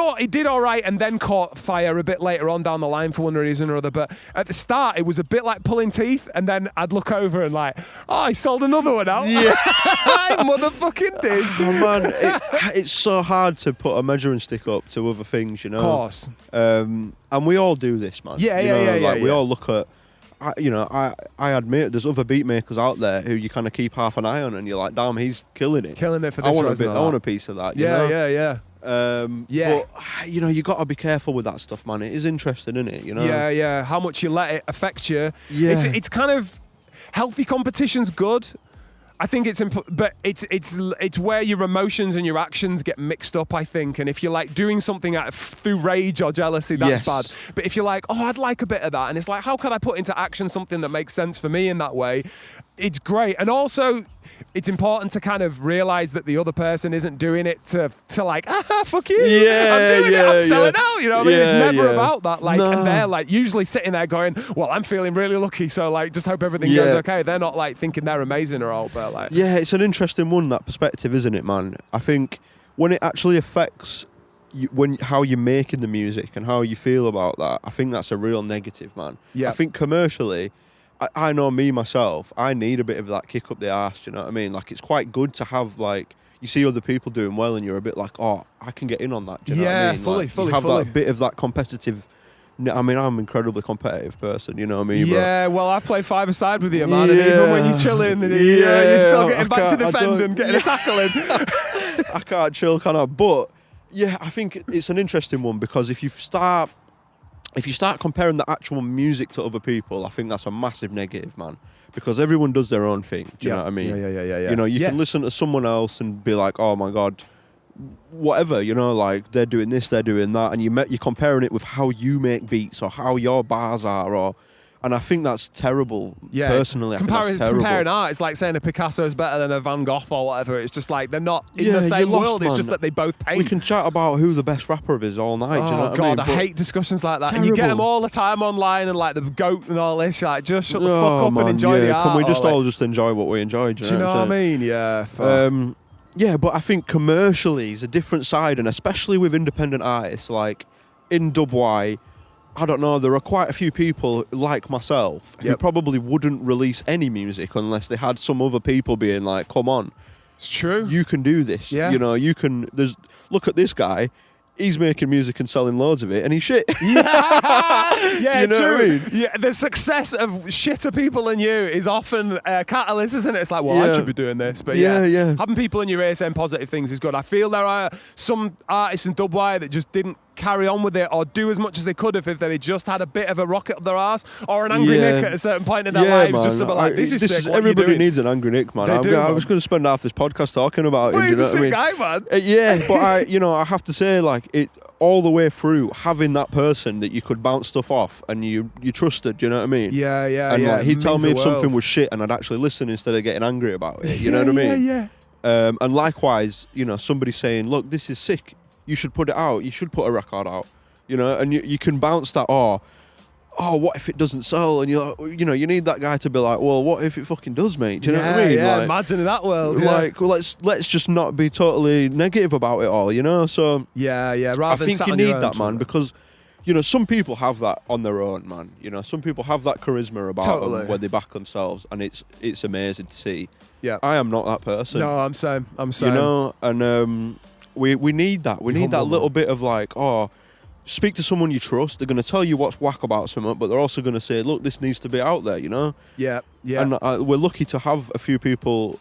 all right, and then caught fire a bit later on down the line for one reason or other. But at the start, it was a bit like pulling teeth, and then I'd look over and like, oh, I sold another one out. Yeah. I motherfucking did. Oh man, it's so hard to put a measuring stick up to other things, you know. Of course. And we all do this, man. We all look at, I admit there's other beat makers out there who you kind of keep half an eye on, and you're like, damn, he's killing it. Killing it for I this. want a piece of that. You know? Yeah. But you know, you got to be careful with that stuff, man. It is interesting, isn't it? You know. Yeah. How much you let it affect you. Yeah. It's kind of healthy competition's good. I think but it's where your emotions and your actions get mixed up, I think. And if you're like doing something through rage or jealousy, that's bad. But if you're like, oh, I'd like a bit of that, and it's like, how could I put into action something that makes sense for me in that way? It's great. And also, it's important to kind of realize that the other person isn't doing it to like, fuck you. I'm doing it. I'm selling out. You know what I mean? It's never about that. Like, and they're like usually sitting there going, well, I'm feeling really lucky, so like, just hope everything goes okay. They're not like thinking they're amazing or all, but like. Yeah, it's an interesting one, that perspective, isn't it, man? I think when it actually affects how you're making the music and how you feel about that, I think that's a real negative, man. Yeah. I think commercially, I know me myself, I need a bit of that kick up the arse, do you know what I mean? Like, it's quite good to have, like, you see other people doing well and you're a bit like, oh, I can get in on that, do you know what I mean? Fully. That bit of that competitive. I mean, I'm an incredibly competitive person, you know what I mean? Yeah, well, I've played five-a-side with you, man, and even when you're chilling, you're still getting back to defend and getting a tackle in. I can't chill, can I? But, yeah, I think it's an interesting one, because if you start comparing the actual music to other people, I think that's a massive negative, man. Because everyone does their own thing, do you know what I mean? Yeah. You know, you can listen to someone else and be like, oh my God, whatever, you know, like they're doing this, they're doing that, and you're comparing it with how you make beats or how your bars are, and I think that's terrible. Yeah, personally, I think that's terrible. Comparing art, it's like saying a Picasso is better than a Van Gogh or whatever. It's just like they're not in the same world. Man. It's just that they both paint. We can chat about who the best rapper is all night. Oh, do you know God, what I mean? I hate discussions like that. Terrible. And you get them all the time online, and like the GOAT and all this. Like, just shut the fuck up and enjoy the art. Can we just all just enjoy what we enjoy? Do you know what I mean? Yeah. Yeah, but I think commercially is a different side, and especially with independent artists, like in WY, I don't know, there are quite a few people like myself who probably wouldn't release any music unless they had some other people being like, come on. It's true. You can do this. Yeah. You know, look at this guy. He's making music and selling loads of it, and he's shit. Yeah, you know true. What I mean? Yeah, the success of shitter people than you is often a catalyst, isn't it? It's like, well, I should be doing this. But having people in your ear saying positive things is good. I feel there are some artists in WY that just didn't carry on with it or do as much as they could if they just had a bit of a rocket up their arse or an Angry Nik at a certain point in their lives, man. just to be like, this is sick. Everybody needs an Angry Nik, man. I was going to spend half this podcast talking about him. He's you know a sick what guy, man. Yeah, but I have to say, like, it all the way through, having that person that you could bounce stuff off and you trusted, do you know what I mean? Yeah. And like, he'd tell me if something world. was shit and I'd actually listen instead of getting angry about it, you know what I mean? Yeah. And likewise, you know, somebody saying, look, this is sick, you should put it out, you should put a record out, you know, and you can bounce that, oh, what if it doesn't sell? And you're like, you know, you need that guy to be like, well, what if it fucking does, mate? Do you know what I mean? Yeah, like, imagine in that world. Like, well, let's just not be totally negative about it all, you know? So yeah. Rather I than think you need that, man, because, you know, some people have that on their own, man. You know, some people have that charisma about them where they back themselves, and it's amazing to see. Yeah. I am not that person. No, I'm same. You know, and we need that. We need that little bit of like, speak to someone you trust. They're going to tell you what's whack about something, but they're also going to say, look, this needs to be out there, you know? Yeah. And we're lucky to have a few people,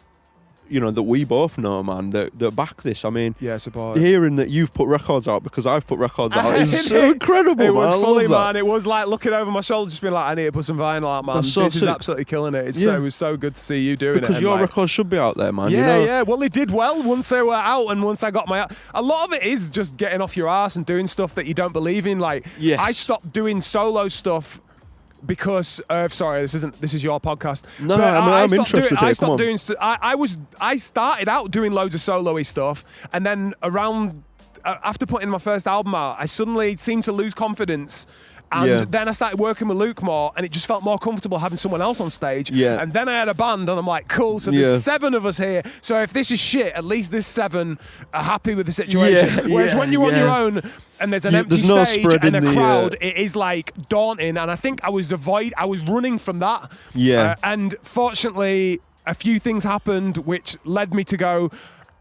you know, that we both know, man, that back this. I mean, support. Hearing that you've put records out because I've put records out is so incredible, It man. was fully, man. It was like looking over my shoulder, just being like, I need to put some vinyl out, man. This is absolutely killing it. It was so good to see you doing it. Because your records should be out there, man. Yeah, you know? Well, they did well once they were out, and once I got a lot of it is just getting off your ass and doing stuff that you don't believe in. Like, I stopped doing solo stuff because sorry, this is your podcast. No, I'm interested. I stopped doing. I started out doing loads of solo-y stuff, and then around after putting my first album out, I suddenly seemed to lose confidence. And then I started working with Luke more, and it just felt more comfortable having someone else on stage. Yeah. And then I had a band, and I'm like, cool, so there's 7 of us here. So if this is shit, at least this 7 are happy with the situation. Whereas when you're on your own, and there's an empty stage and a crowd, it is like daunting. And I think I was running from that. Yeah. And fortunately, a few things happened which led me to go,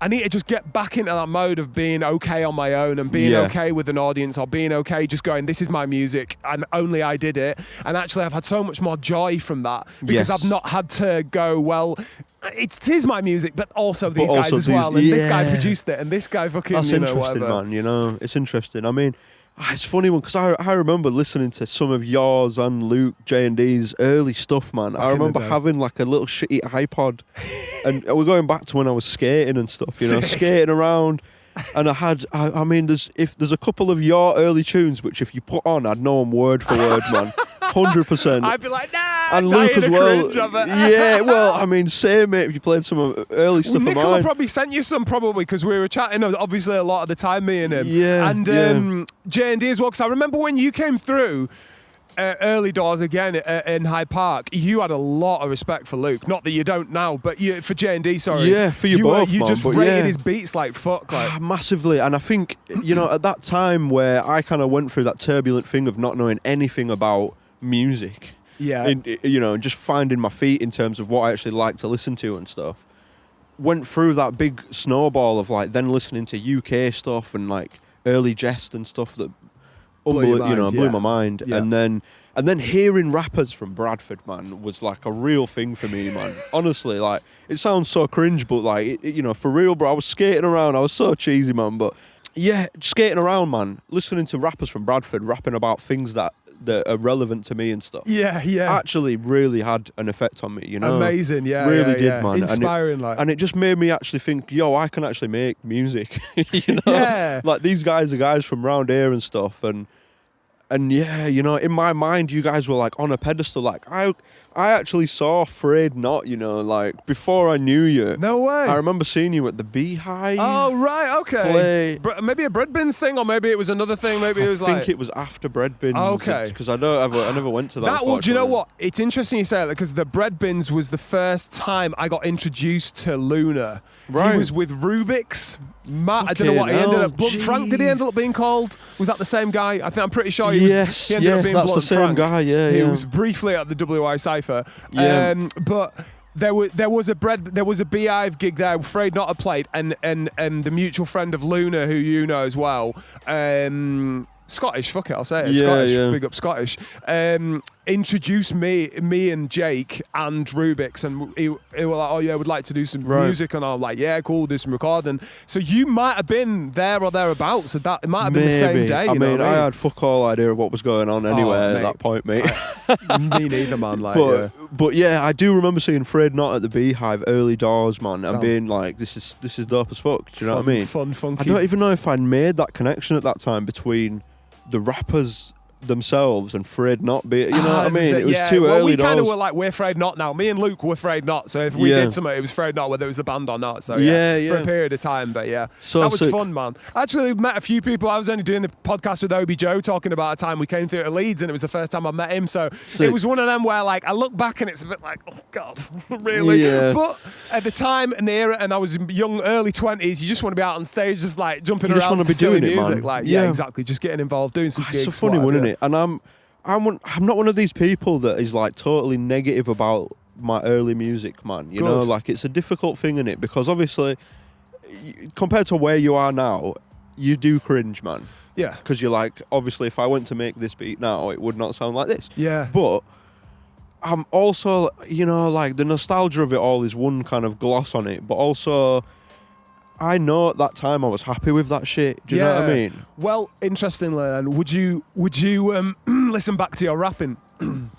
I need to just get back into that mode of being okay on my own and being okay with an audience, or being okay just going, this is my music and only I did it. And actually I've had so much more joy from that because I've not had to go, well, it is my music, but also these guys as well. And this guy produced it and this guy fucking, That's interesting, whatever. man. You know, it's interesting. I mean, it's a funny one because I remember listening to some of yours and Luke J&D's early stuff, man. I remember having like a little shitty iPod, and we're going back to when I was skating and stuff, you know, skating around. And I mean, there's a couple of your early tunes which if you put on, I'd know them word for word, man. 100%. I'd be like, nah, and Luke as well. Yeah, well, I mean, same, mate. If you played some early stuff of mine. Nicola probably sent you some, because we were chatting, obviously, a lot of the time, me and him. Yeah. And J&D as well, because I remember when you came through, early doors again in Hyde Park, you had a lot of respect for Luke. Not that you don't now, but for J&D, sorry. Yeah, for you both, You man, just rated his beats like fuck. Like. Massively. And I think, you know, at that time where I kind of went through that turbulent thing of not knowing anything about music, you know, just finding my feet in terms of what I actually like to listen to and stuff, went through that big snowball of like then listening to UK stuff and like early Jest and stuff that blew my mind. And then hearing rappers from Bradford, man, was like a real thing for me, man. Honestly, like, it sounds so cringe, but like, you know, for real, bro, I was skating around, I was so cheesy, man, but yeah, skating around, man, listening to rappers from Bradford rapping about things that are relevant to me and stuff. Yeah. Actually really had an effect on me, you know. Amazing, Really did, man. Inspiring, and it just made me actually think, yo, I can actually make music, you know. Yeah. Like, these guys are guys from round here and stuff, and yeah, you know, in my mind, you guys were like on a pedestal. Like, I actually saw Afraid Not, you know, like before I knew you. No way. I remember seeing you at the Beehive. Oh, right, okay. Maybe a Bread Bins thing, or maybe it was another thing. Maybe it was like. I think it was after Bread Bins. Okay. Because I never went to that. Well, do you know what? It's interesting you say that, because the Bread Bins was the first time I got introduced to Lunar. Right. He was with Rubik's. Matt, I don't know what he ended up. Frank, did he end up being called? Was that the same guy? I'm pretty sure he was. He ended up being that's the same Frank. guy. Yeah, he was briefly at the WY Cypher. Yeah. But there was a Beehive gig there. Afraid Not to played, and the mutual friend of Lunar, who you know as well. Scottish, fuck it, I'll say it. Scottish, big up Scottish. introduced me and Jake and Rubik's, and he were like, oh yeah, we'd like to do some music, and I'm like, yeah, cool, do some recording. So you might have been there or thereabouts, so that it might have been the same day. I had fuck all idea of what was going on anyway at that point, mate. Me neither, man. Like, but yeah, I do remember seeing Fred Not at the Beehive early doors, man, and being like, this is dope as fuck. Do you know what I mean? Fun, funky. I don't even know if I'd made that connection at that time between the rappers themselves and Fred Not be, you know what I mean? It was too early. We kind of were like, we're Fred Not now. Me and Luke were Fred Not. So if we did something, it was Fred Not, whether it was the band or not. So for a period of time. But so that was sick. Fun, man. I actually met a few people. I was only doing the podcast with Obi Joe, talking about a time we came through to Leeds, and it was the first time I met him. So it was one of them where, like, I look back and it's a bit like, oh God, really? Yeah. But at the time and the era, and I was young, early 20s, you just want to be out on stage, just like jumping around, just want to be doing music, it, man. Like, yeah, exactly, just getting involved, doing some gigs. It's a funny one, isn't it? And I'm not one of these people that is like totally negative about my early music, man. You know, like, it's a difficult thing, in it, because obviously compared to where you are now, you do cringe, man. Yeah. Because you're like, obviously, if I went to make this beat now, it would not sound like this. Yeah. But I'm also, you know, like, the nostalgia of it all is one kind of gloss on it, but also I know at that time I was happy with that shit. Do you know what I mean? Well, interestingly, then, would you listen back to your rapping? Man,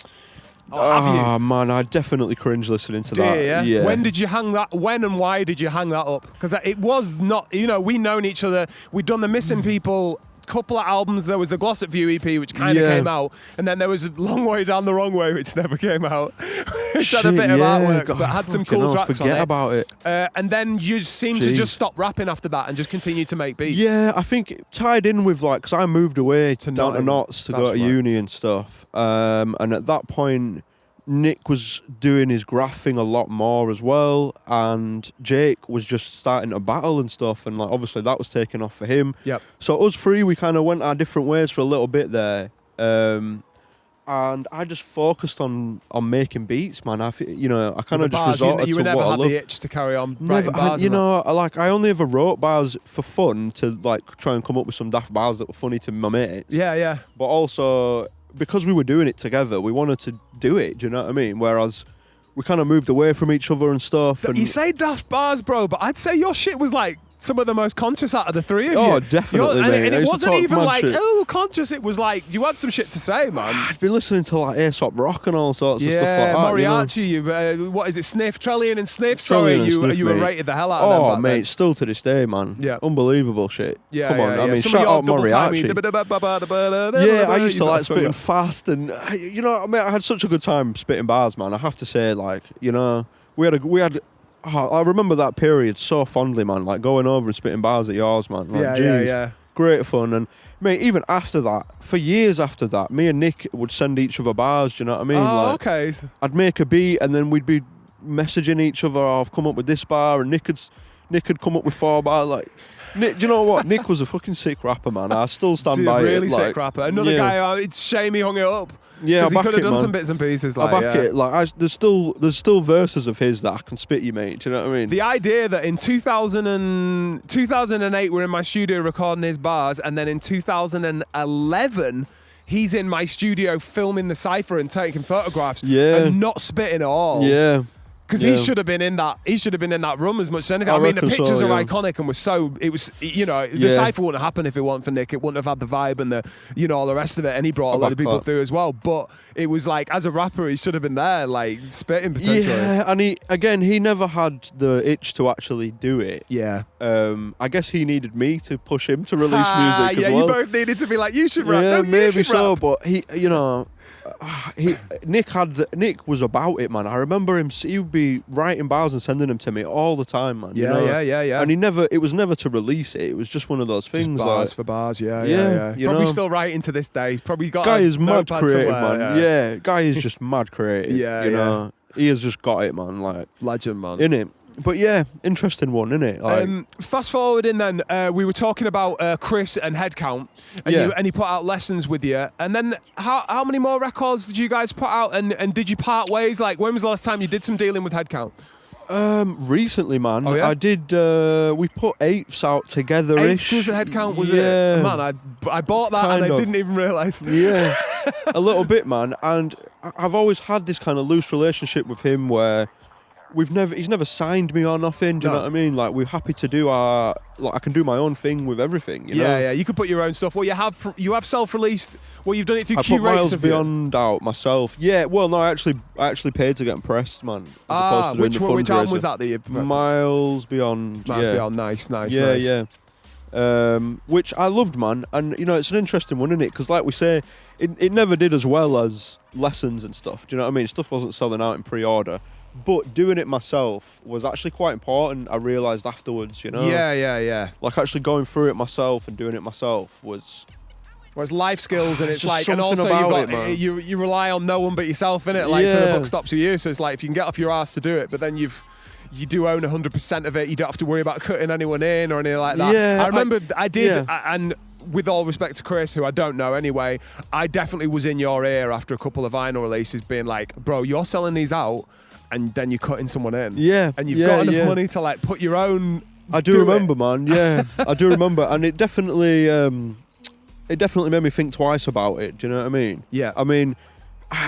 I definitely cringe listening to that. Yeah. When did you hang that? When and why did you hang that up? Because it was not, you know, we known each other. We'd done the Missing People couple of albums. There was the Glossop View EP, which kind of came out, and then there was a Long Way Down the Wrong Way, which never came out. Which had a bit of artwork, but had some cool tracks on it. Forget about it. And then you seemed to just stop rapping after that and just continue to make beats. Yeah, I think it tied in with, like, because I moved away down to Notts to go to uni and stuff, and at that point Nick was doing his graphing a lot more as well, and Jake was just starting to battle and stuff, and like obviously that was taking off for him. Yep. So us three, we kind of went our different ways for a little bit there, and I just focused on making beats, man. I kind of just resorted you to never what I had love. the itch to carry on writing bars. I only ever wrote bars for fun, to like try and come up with some daft bars that were funny to my mates. Yeah. But also, because we were doing it together, we wanted to do it, do you know what I mean? Whereas we kind of moved away from each other and stuff. And you say daft bars, bro, but I'd say your shit was like some of the most conscious out of the three of you. Oh, definitely, mate. And it wasn't even like, conscious. It was like, you had some shit to say, man. I'd been listening to like Aesop Rock and all sorts of stuff like that. Moriarty, what is it, Sniff? Trellian and Sniff? Sorry, you were rated the hell out of them back mate, then. Still to this day, man. Yeah. Unbelievable shit. Yeah, Come on, I mean, some shout out Moriarty. I used to like spitting fast, and you know, I mean, I had such a good time spitting bars, man. I have to say, like, you know, we had I remember that period so fondly, man. Like going over and spitting bars at yours, man. Like, yeah. Great fun. And mate, even after that, for years after that, me and Nick would send each other bars. Do you know what I mean? Oh, like, okay. I'd make a beat, and then we'd be messaging each other. Oh, I've come up with this bar, and Nick had come up with 4 bars. Like, Nick, do you know what? Nick was a fucking sick rapper, man. I still stand by it. Really sick rapper. Another guy. It's a shame he hung it up. Yeah, because he could have done some bits and pieces. Like, I back it. Like, there's still verses of his that I can spit you, mate. Do you know what I mean? The idea that in 2008 we're in my studio recording his bars, and then in 2011 he's in my studio filming the cypher and taking photographs, and not spitting at all. Yeah. Because he should have been in that. He should have been in that room as much as anything. I mean, the pictures are iconic, and the cypher wouldn't have happened if it wasn't for Nick. It wouldn't have had the vibe and the, you know, all the rest of it. And he brought a lot of people through as well. But it was like, as a rapper, he should have been there, like spitting potentially. Yeah, and he never had the itch to actually do it. Yeah. I guess he needed me to push him to release music. Yeah, as well. You both needed to be like, you should rap. Yeah, no, maybe so. Rap. But Nick was about it, man. I remember him. He would be writing bars and sending them to me all the time, man. Yeah. And it was never to release it. It was just one of those things. Just bars like, for bars, yeah. Probably still writing to this day. He's probably got. Guy is mad creative, somewhere, man. Yeah, guy is just mad creative. You know, he has just got it, man. Like legend, man. Innit? But yeah, interesting one, innit? Like, fast forwarding then, we were talking about Chris and HeadCount, and he put out Lessons with you. And then how many more records did you guys put out? And did you part ways? Like, when was the last time you did some dealing with HeadCount? Recently, man, Oh, yeah? I did. We put apes out together-ish. Apes was a head count, was Yeah. it? Man, I bought that Kind and I of. didn't even realise. Yeah, a little bit, man. And I've always had this kind of loose relationship with him where he's never signed me or nothing. Do you know what I mean? Like, we're happy to do I can do my own thing with everything. You know? Yeah, you could put your own stuff. Well, you have self-released. Well, you've done it through I put Qrates. Miles Beyond out myself. Yeah, well, no, I actually paid to get them pressed, man. As opposed to doing the which album fundraiser. was that you? Miles Beyond. Miles yeah. Beyond, nice. Yeah. Which I loved, man. And, it's an interesting one, isn't it? Because, like we say, it never did as well as Lessons and stuff. Do you know what I mean? Stuff wasn't selling out in pre-order. But doing it myself was actually quite important, I realised afterwards, Yeah. Like, actually going through it myself and doing it myself was... Well, it's life skills, and it's just like, and something also you've about got it, man. you rely on no one but yourself, innit? Like, so the Yeah. book stops with you. So it's like, if you can get off your ass to do it, but then you do own 100% of it. You don't have to worry about cutting anyone in or anything like that. Yeah, I remember I did, yeah. and with all respect to Chris, who I don't know anyway, I definitely was in your ear after a couple of vinyl releases, being like, bro, you're selling these out, and then you're cutting someone in. Yeah. And you've got enough money to like put your own. I do remember, man. Yeah, I do remember, and it definitely made me think twice about it. Do you know what I mean? Yeah. I mean,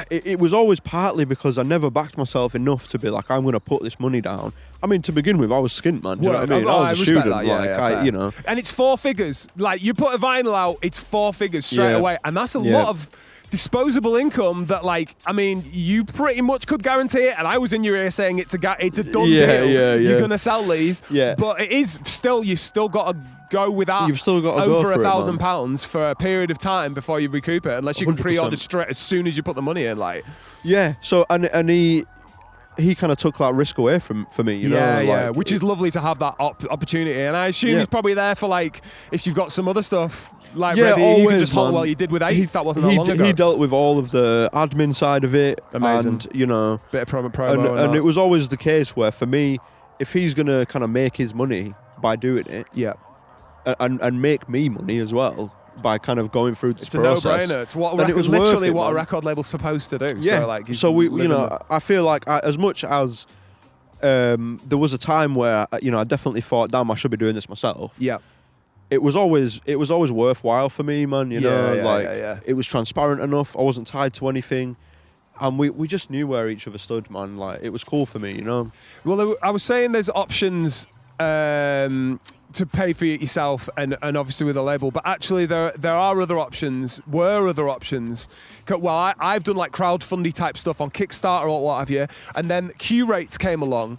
it was always partly because I never backed myself enough to be like, I'm going to put this money down. I mean, to begin with, I was skint, man. Do you know what I mean? I was a respect student. that, yeah, fair. And it's 4 figures. Like, you put a vinyl out, it's 4 figures straight away, and that's a lot of disposable income that, like, I mean, you pretty much could guarantee it, and I was in your ear saying it's a done deal. You're gonna sell these, but it is still, you still got to go without. You've still got to over go for £1,000 for a period of time before you recoup it, unless you can 100%. pre-order straight as soon as you put the money in. Like, So and he kind of took that risk away from me, you know. Like, which is lovely to have that opportunity, and I assume he's probably there for, like, if you've got some other stuff. Like, ready, always, you can just hold. man. Well, you did with Apes. That wasn't that long ago. He dealt with all of the admin side of it. Amazing. And, bit of promo and it was always the case where, for me, if he's going to kind of make his money by doing it, and make me money as well by kind of going through this process. It's a no-brainer. It's what then it was literally worth it, what a man. record label's supposed to do. Yeah. So, like, so we, I feel like as much as there was a time where, I definitely thought, damn, I should be doing this myself. Yeah. It was always worthwhile for me, man. You know, Yeah. It was transparent enough. I wasn't tied to anything, and we just knew where each other stood, man. Like, it was cool for me, you know. Well, I was saying there's options to pay for it yourself, and obviously with a label, but actually there are other options. Well, I've done like crowdfunding type stuff on Kickstarter or what have you, and then Qrates came along,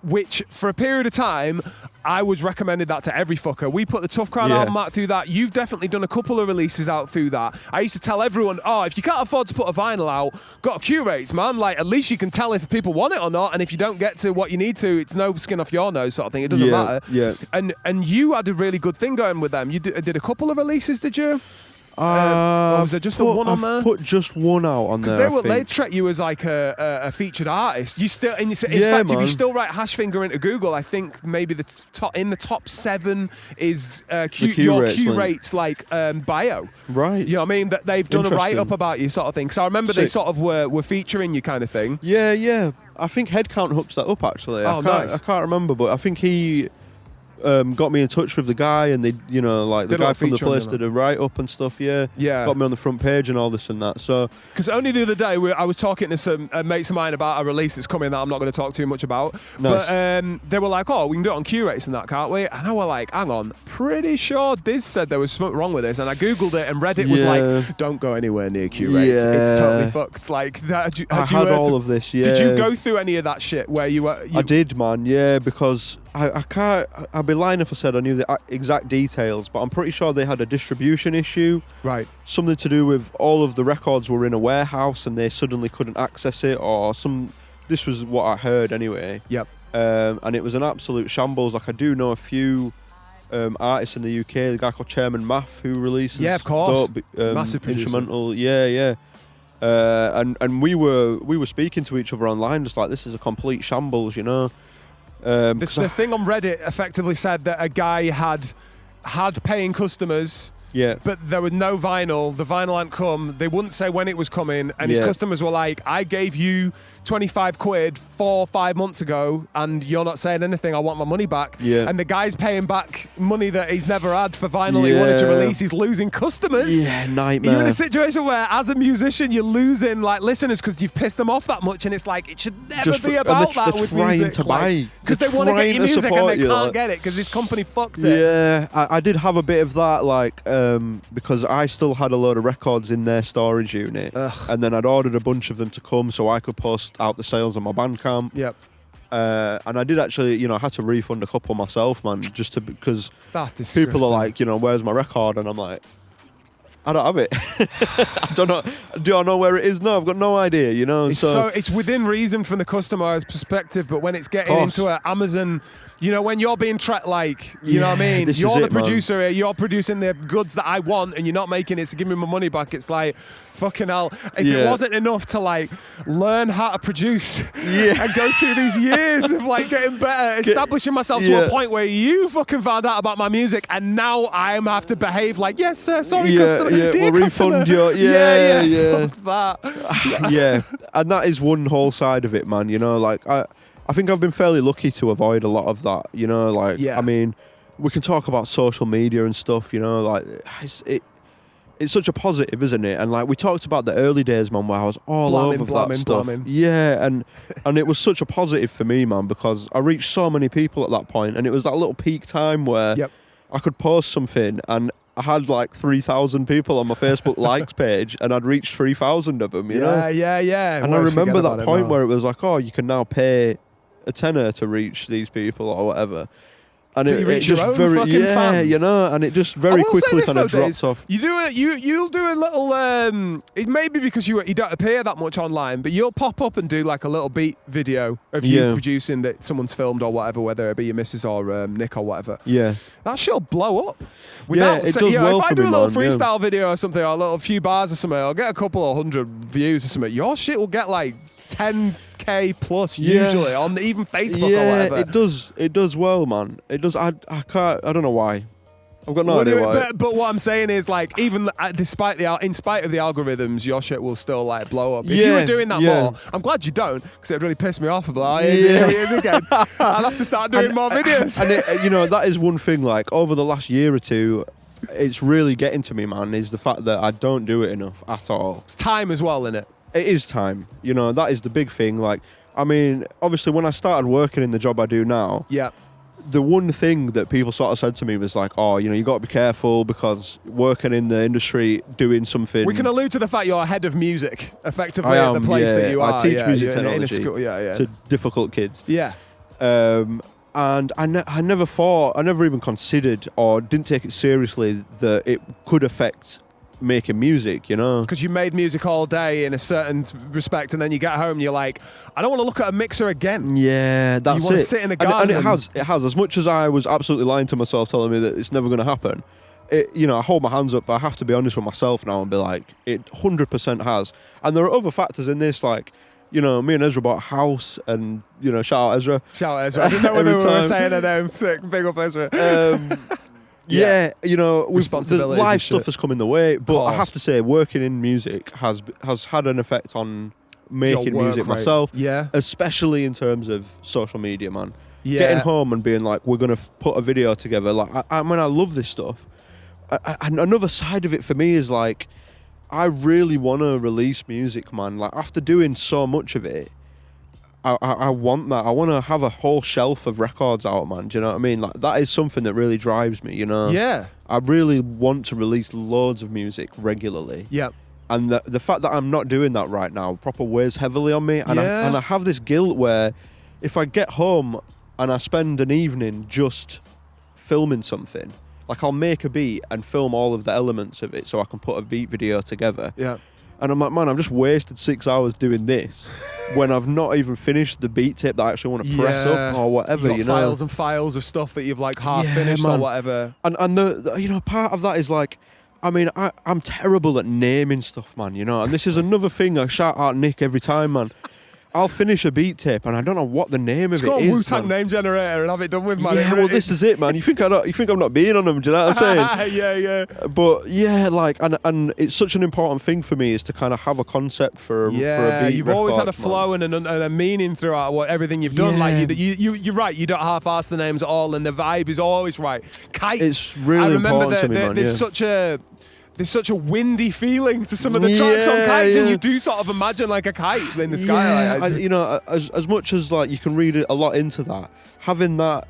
which for a period of time I was recommended that to every fucker. We put the Tough Crowd album out through that. You've definitely done a couple of releases out through that. I used to tell everyone, if you can't afford to put a vinyl out, got Qrates, man. Like, at least you can tell if people want it or not, and if you don't get to what you need to, it's no skin off your nose sort of thing. It doesn't matter. Yeah. And you had a really good thing going with them. You did a couple of releases, did you? Or was there just the one on there? I've put just one out on there. Because they treat you as like a featured artist. You still, in fact, man. if you still write HashFinger into Google, I think maybe the top 7 is your Qrates like bio. Right. You know what I mean? That they've done a write up about you, sort of thing. So I remember they sort of were featuring you, kind of thing. Yeah. I think HeadCount hooks that up, actually. Nice. I can't remember, but I think he got me in touch with the guy, and they, the guy from the place did a write-up and stuff, got me on the front page and all this and that, so... Because only the other day, I was talking to some mates of mine about a release that's coming that I'm not going to talk too much about, nice. But they were like, we can do it on Qrates and that, can't we? And I was like, hang on, pretty sure Diz said there was something wrong with this, and I googled it, and Reddit was like, don't go anywhere near Qrates, it's totally fucked. Like, I had all of this, Did you go through any of that shit where you were... I did, man, because... I can't. I'd be lying if I said I knew the exact details, but I'm pretty sure they had a distribution issue. Right. Something to do with all of the records were in a warehouse and they suddenly couldn't access it, or some. This was what I heard anyway. Yep. And it was an absolute shambles. Like, I do know a few artists in the UK. The guy called Chairman Math, who releases. Yeah, of course. Massive instrumental. Yeah. And we were speaking to each other online, just like, this is a complete shambles, you know. The thing on Reddit effectively said that a guy had paying customers Yeah. But there was no vinyl. The vinyl hadn't come. They wouldn't say when it was coming. And his customers were like, I gave you 25 quid 4 or 5 months ago and you're not saying anything. I want my money back. Yeah. And the guy's paying back money that he's never had for vinyl he wanted to release. He's losing customers. Yeah, nightmare. You're in a situation where, as a musician, you're losing like listeners because you've pissed them off that much, and it's like it should never be about that with music. Because they want to get your music and they can't get it because this company fucked it. Yeah, I did have a bit of that, like, because I still had a load of records in their storage unit, and then I'd ordered a bunch of them to come so I could post out the sales on my Bandcamp. Yep. And I did actually, you know, I had to refund a couple myself, man, just to because people are like, you know, where's my record? And I'm like, I don't have it. I don't know. Do I know where it is? No, I've got no idea, you know. So it's within reason from the customer's perspective, but when it's getting into an Amazon, you know, when you're being tracked, like, you know what I mean? You're the producer here, you're producing the goods that I want, and you're not making it, so give me my money back. It's like, fucking hell. If it wasn't enough to, like, learn how to produce and go through these years of, like, getting better, establishing myself to a point where you fucking found out about my music, and now I have to behave like, yes, sir, sorry, customer. Yeah, dear we'll customer. refund your... Yeah. Fuck that. Yeah, and that is one whole side of it, man, you know, like, I think I've been fairly lucky to avoid a lot of that, you know, like, I mean, we can talk about social media and stuff, you know, like, it's such a positive, isn't it? And, like, we talked about the early days, man, where I was all over that stuff. Yeah, and it was such a positive for me, man, because I reached so many people at that point, and it was that little peak time where I could post something, and I had like 3,000 people on my Facebook likes page, and I'd reached 3,000 of them, you know? Yeah. And I remember that point where it was like, oh, you can now pay a tenner to reach these people or whatever. And it just fans. You know, and it just very quickly kind of drops off. You do it. You'll do a little. It may be because you don't appear that much online, but you'll pop up and do like a little beat video of you producing that someone's filmed or whatever, whether it be your missus or Nick or whatever. Yeah, that shit'll blow up. It does well if I for do me, a little man, freestyle video or something, or a little few bars or something, I'll get a couple of 100 views or something. Your shit will get like 10k plus usually on even Facebook or whatever. It does well, man. It does. I don't know why. I've got no idea why. But what I'm saying is, like, even in spite of the algorithms, your shit will still like blow up. If you were doing that more, I'm glad you don't, because it really pissed me off. Like, here he is again. I'll have to start doing more videos. And you know, that is one thing. Like, over the last year or two, it's really getting to me, man. Is the fact that I don't do it enough at all. It's time as well, innit? It is time. You know, that is the big thing. Like, I mean, obviously, when I started working in the job I do now, the one thing that people sort of said to me was like, oh, you know, you got to be careful because working in the industry, doing something... We can allude to the fact you're head of music, effectively, at the place that you are. I teach music technology in a school, to difficult kids. Yeah. And I never even considered or didn't take it seriously that it could affect making music, you know, because you made music all day in a certain respect, and then you get home and you're like, I don't want to look at a mixer again. Yeah, that's it. You want to sit in a garden. And it has. As much as I was absolutely lying to myself, telling me that it's never going to happen, you know, I hold my hands up, but I have to be honest with myself now and be like, it 100% has. And there are other factors in this, like, you know, me and Ezra bought a house, and, you know, shout out Ezra. I didn't know whether we were saying a name. Sick, big up Ezra. Yeah, you know, the live stuff has come in the way, but I have to say, working in music has had an effect on making music myself. Yeah, especially in terms of social media, man. Yeah. Getting home and being like, we're gonna put a video together. Like, I mean, I love this stuff. And another side of it for me is like, I really want to release music, man. Like, after doing so much of it, I want that. I want to have a whole shelf of records out, man. Do you know what I mean? Like, that is something that really drives me, you know? Yeah. I really want to release loads of music regularly. Yeah. And the fact that I'm not doing that right now proper weighs heavily on me. And, I have this guilt where if I get home and I spend an evening just filming something, like, I'll make a beat and film all of the elements of it so I can put a beat video together. Yeah. And I'm like, man, I've just wasted 6 hours doing this when I've not even finished the beat tape that I actually want to press up or whatever, you know. Files and files of stuff that you've like half finished or whatever. And the you know, part of that is like, I mean, I'm terrible at naming stuff, man, you know. And this is another thing I shout out Nick every time, man. I'll finish a beat tape and I don't know what the name of Just go it on is. Wu-Tang name generator and have it done with, man. Yeah, well, this is it, man. You think I'm not being on them? Do you know what I'm saying? Yeah. But yeah, like, and it's such an important thing for me is to kind of have a concept for a beat. You've always had a record, flow and a meaning throughout everything you've done. Like you're right. You don't half-ass the names at all, and the vibe is always right. Kites. It's really I remember important to me, man. There's such a windy feeling to some of the tracks on kites, and you do sort of imagine like a kite in the sky. Yeah, you know, as much as like you can read a lot into that, having that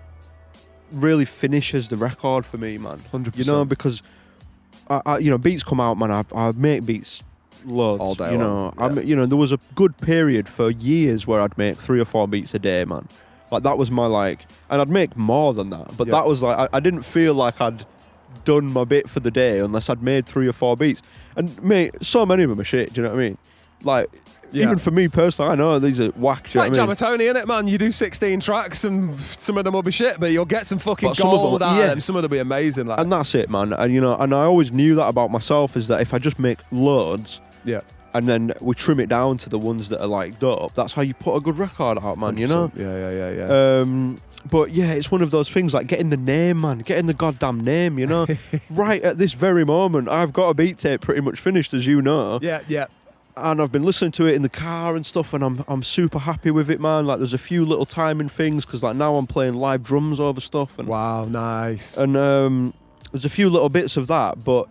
really finishes the record for me, man. 100%. You know, because you know, beats come out, man. I make beats loads all day. You know, you know, there was a good period for years where I'd make 3 or 4 beats a day, man. Like that was my and I'd make more than that, but that was like I didn't feel like I'd done my bit for the day unless I'd made 3 or 4 beats. And mate, so many of them are shit. Do you know what I mean? Like even for me personally, I know these are whack. It's like Jamatoni, innit, man? You do 16 tracks and some of them will be shit, but you'll get some fucking gold out of them. Some of them will be amazing. Like. And that's it, man. And you know, and I always knew that about myself is that if I just make loads, and then we trim it down to the ones that are like dope, that's how you put a good record out, man. 100%. You know? Yeah. But yeah, it's one of those things like getting the name, man, getting the goddamn name, you know. Right at this very moment, I've got a beat tape pretty much finished, as you know. Yeah. And I've been listening to it in the car and stuff, and I'm super happy with it, man. Like, there's a few little timing things because like now I'm playing live drums over stuff. And, wow, nice. And there's a few little bits of that, but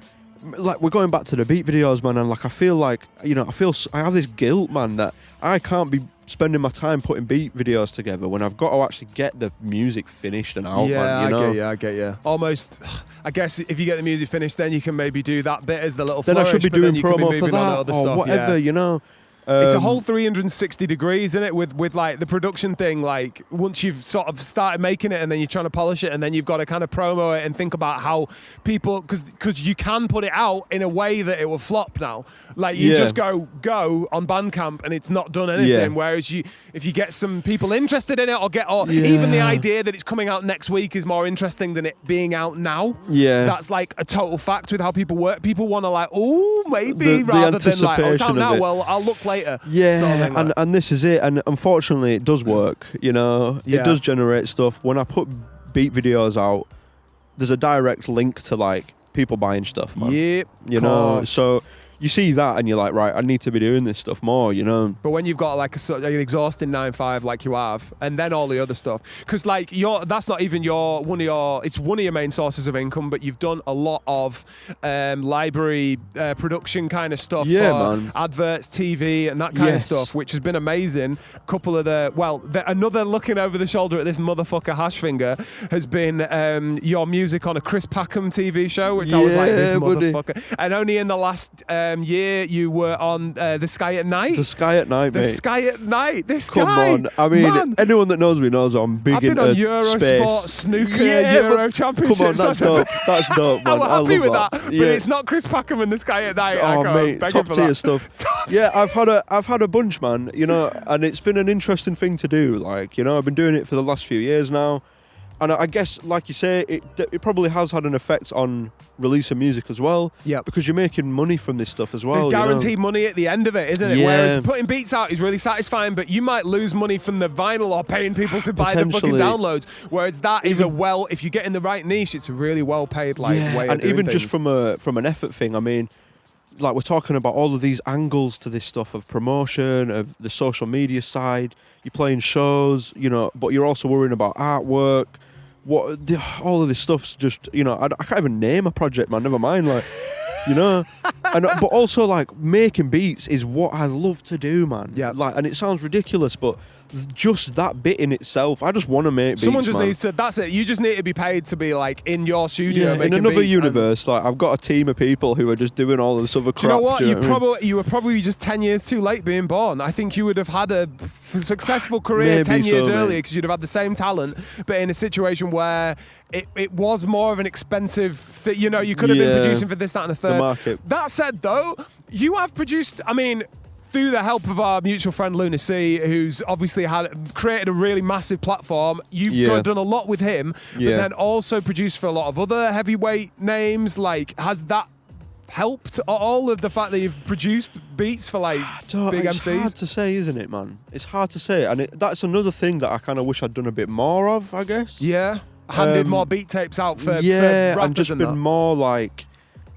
like we're going back to the beat videos, man, and like I feel like, you know, I have this guilt, man, that I can't be spending my time putting beat videos together when I've got to actually get the music finished and out, man, you know? I get you. Almost, I guess if you get the music finished, then you can maybe do that bit as the little then flourish, I should be doing promo for that or stuff, whatever, you know? It's a whole 360 degrees, isn't it? With like the production thing, like once you've sort of started making it and then you're trying to polish it and then you've got to kind of promo it and think about how people, because you can put it out in a way that it will flop now. Like you just go on Bandcamp and it's not done anything. Whereas if you get some people interested in it or even the idea that it's coming out next week is more interesting than it being out now. Yeah. That's like a total fact with how people work. People want to like, oh, maybe rather than like, oh, it's out now, well, I'll look later. Yeah, sort of and this is it. And unfortunately, it does work. You know, it does generate stuff. When I put beat videos out, there's a direct link to like people buying stuff, man. Yep. You know, so you see that and you're like, right, I need to be doing this stuff more, you know. But when you've got like an exhausting 9-5 like you have, and then all the other stuff, because like that's not even it's one of your main sources of income, but you've done a lot of library production kind of stuff, for adverts, TV, and that kind of stuff, which has been amazing. A couple of another looking over the shoulder at this motherfucker HashFinger has been your music on a Chris Packham TV show, which I was like, this motherfucker. And only in the last year you were on The Sky at Night. The Sky at Night, mate. The Sky at Night. This Come guy. on. I mean, anyone that knows me knows I'm big into space. I've been on Eurosport, snooker, Euro Championships. Come on, that's dope. That's dope, man. I'm happy with that. But it's not Chris Packham and The Sky at Night. Oh, mate, top tier stuff. Yeah, I've had a bunch, man, you know, and it's been an interesting thing to do. Like, you know, I've been doing it for the last few years now. And I guess, like you say, it probably has had an effect on releasing music as well. Yeah. Because you're making money from this stuff as well. There's guaranteed money at the end of it, isn't it? Yeah. Whereas putting beats out is really satisfying, but you might lose money from the vinyl or paying people to buy the fucking downloads. Whereas that is if you get in the right niche, it's a really well paid way of doing and even things. Just from an effort thing, I mean, like we're talking about all of these angles to this stuff of promotion, of the social media side. You're playing shows, you know, but you're also worrying about artwork. All of this stuff's just, you know, I can't even name a project, man, never mind, like, you know. But also, like, making beats is what I love to do, man. Yeah. Like, and it sounds ridiculous, but just that bit in itself, I just want to make beats. Someone just needs to, that's it, you just need to be paid to be like in your studio making in another beats universe, like I've got a team of people who are just doing all of this other crap. Do you know what? You were probably just 10 years too late being born. I think you would have had a successful career 10 years earlier because you'd have had the same talent, but in a situation where it was more of an expensive you know, you could have been producing for this, that, and the third. The market. That said, though, you have produced, I mean, through the help of our mutual friend Lunar C, who's obviously created a really massive platform, you've done a lot with him, but then also produced for a lot of other heavyweight names. Like, has that helped at all of the fact that you've produced beats for like big it's MCs? hard to say, isn't it, man? It's hard to say, and that's another thing that I kind of wish I'd done a bit more of, I guess. Yeah, handed more beat tapes out for rappers and just and been that. more like,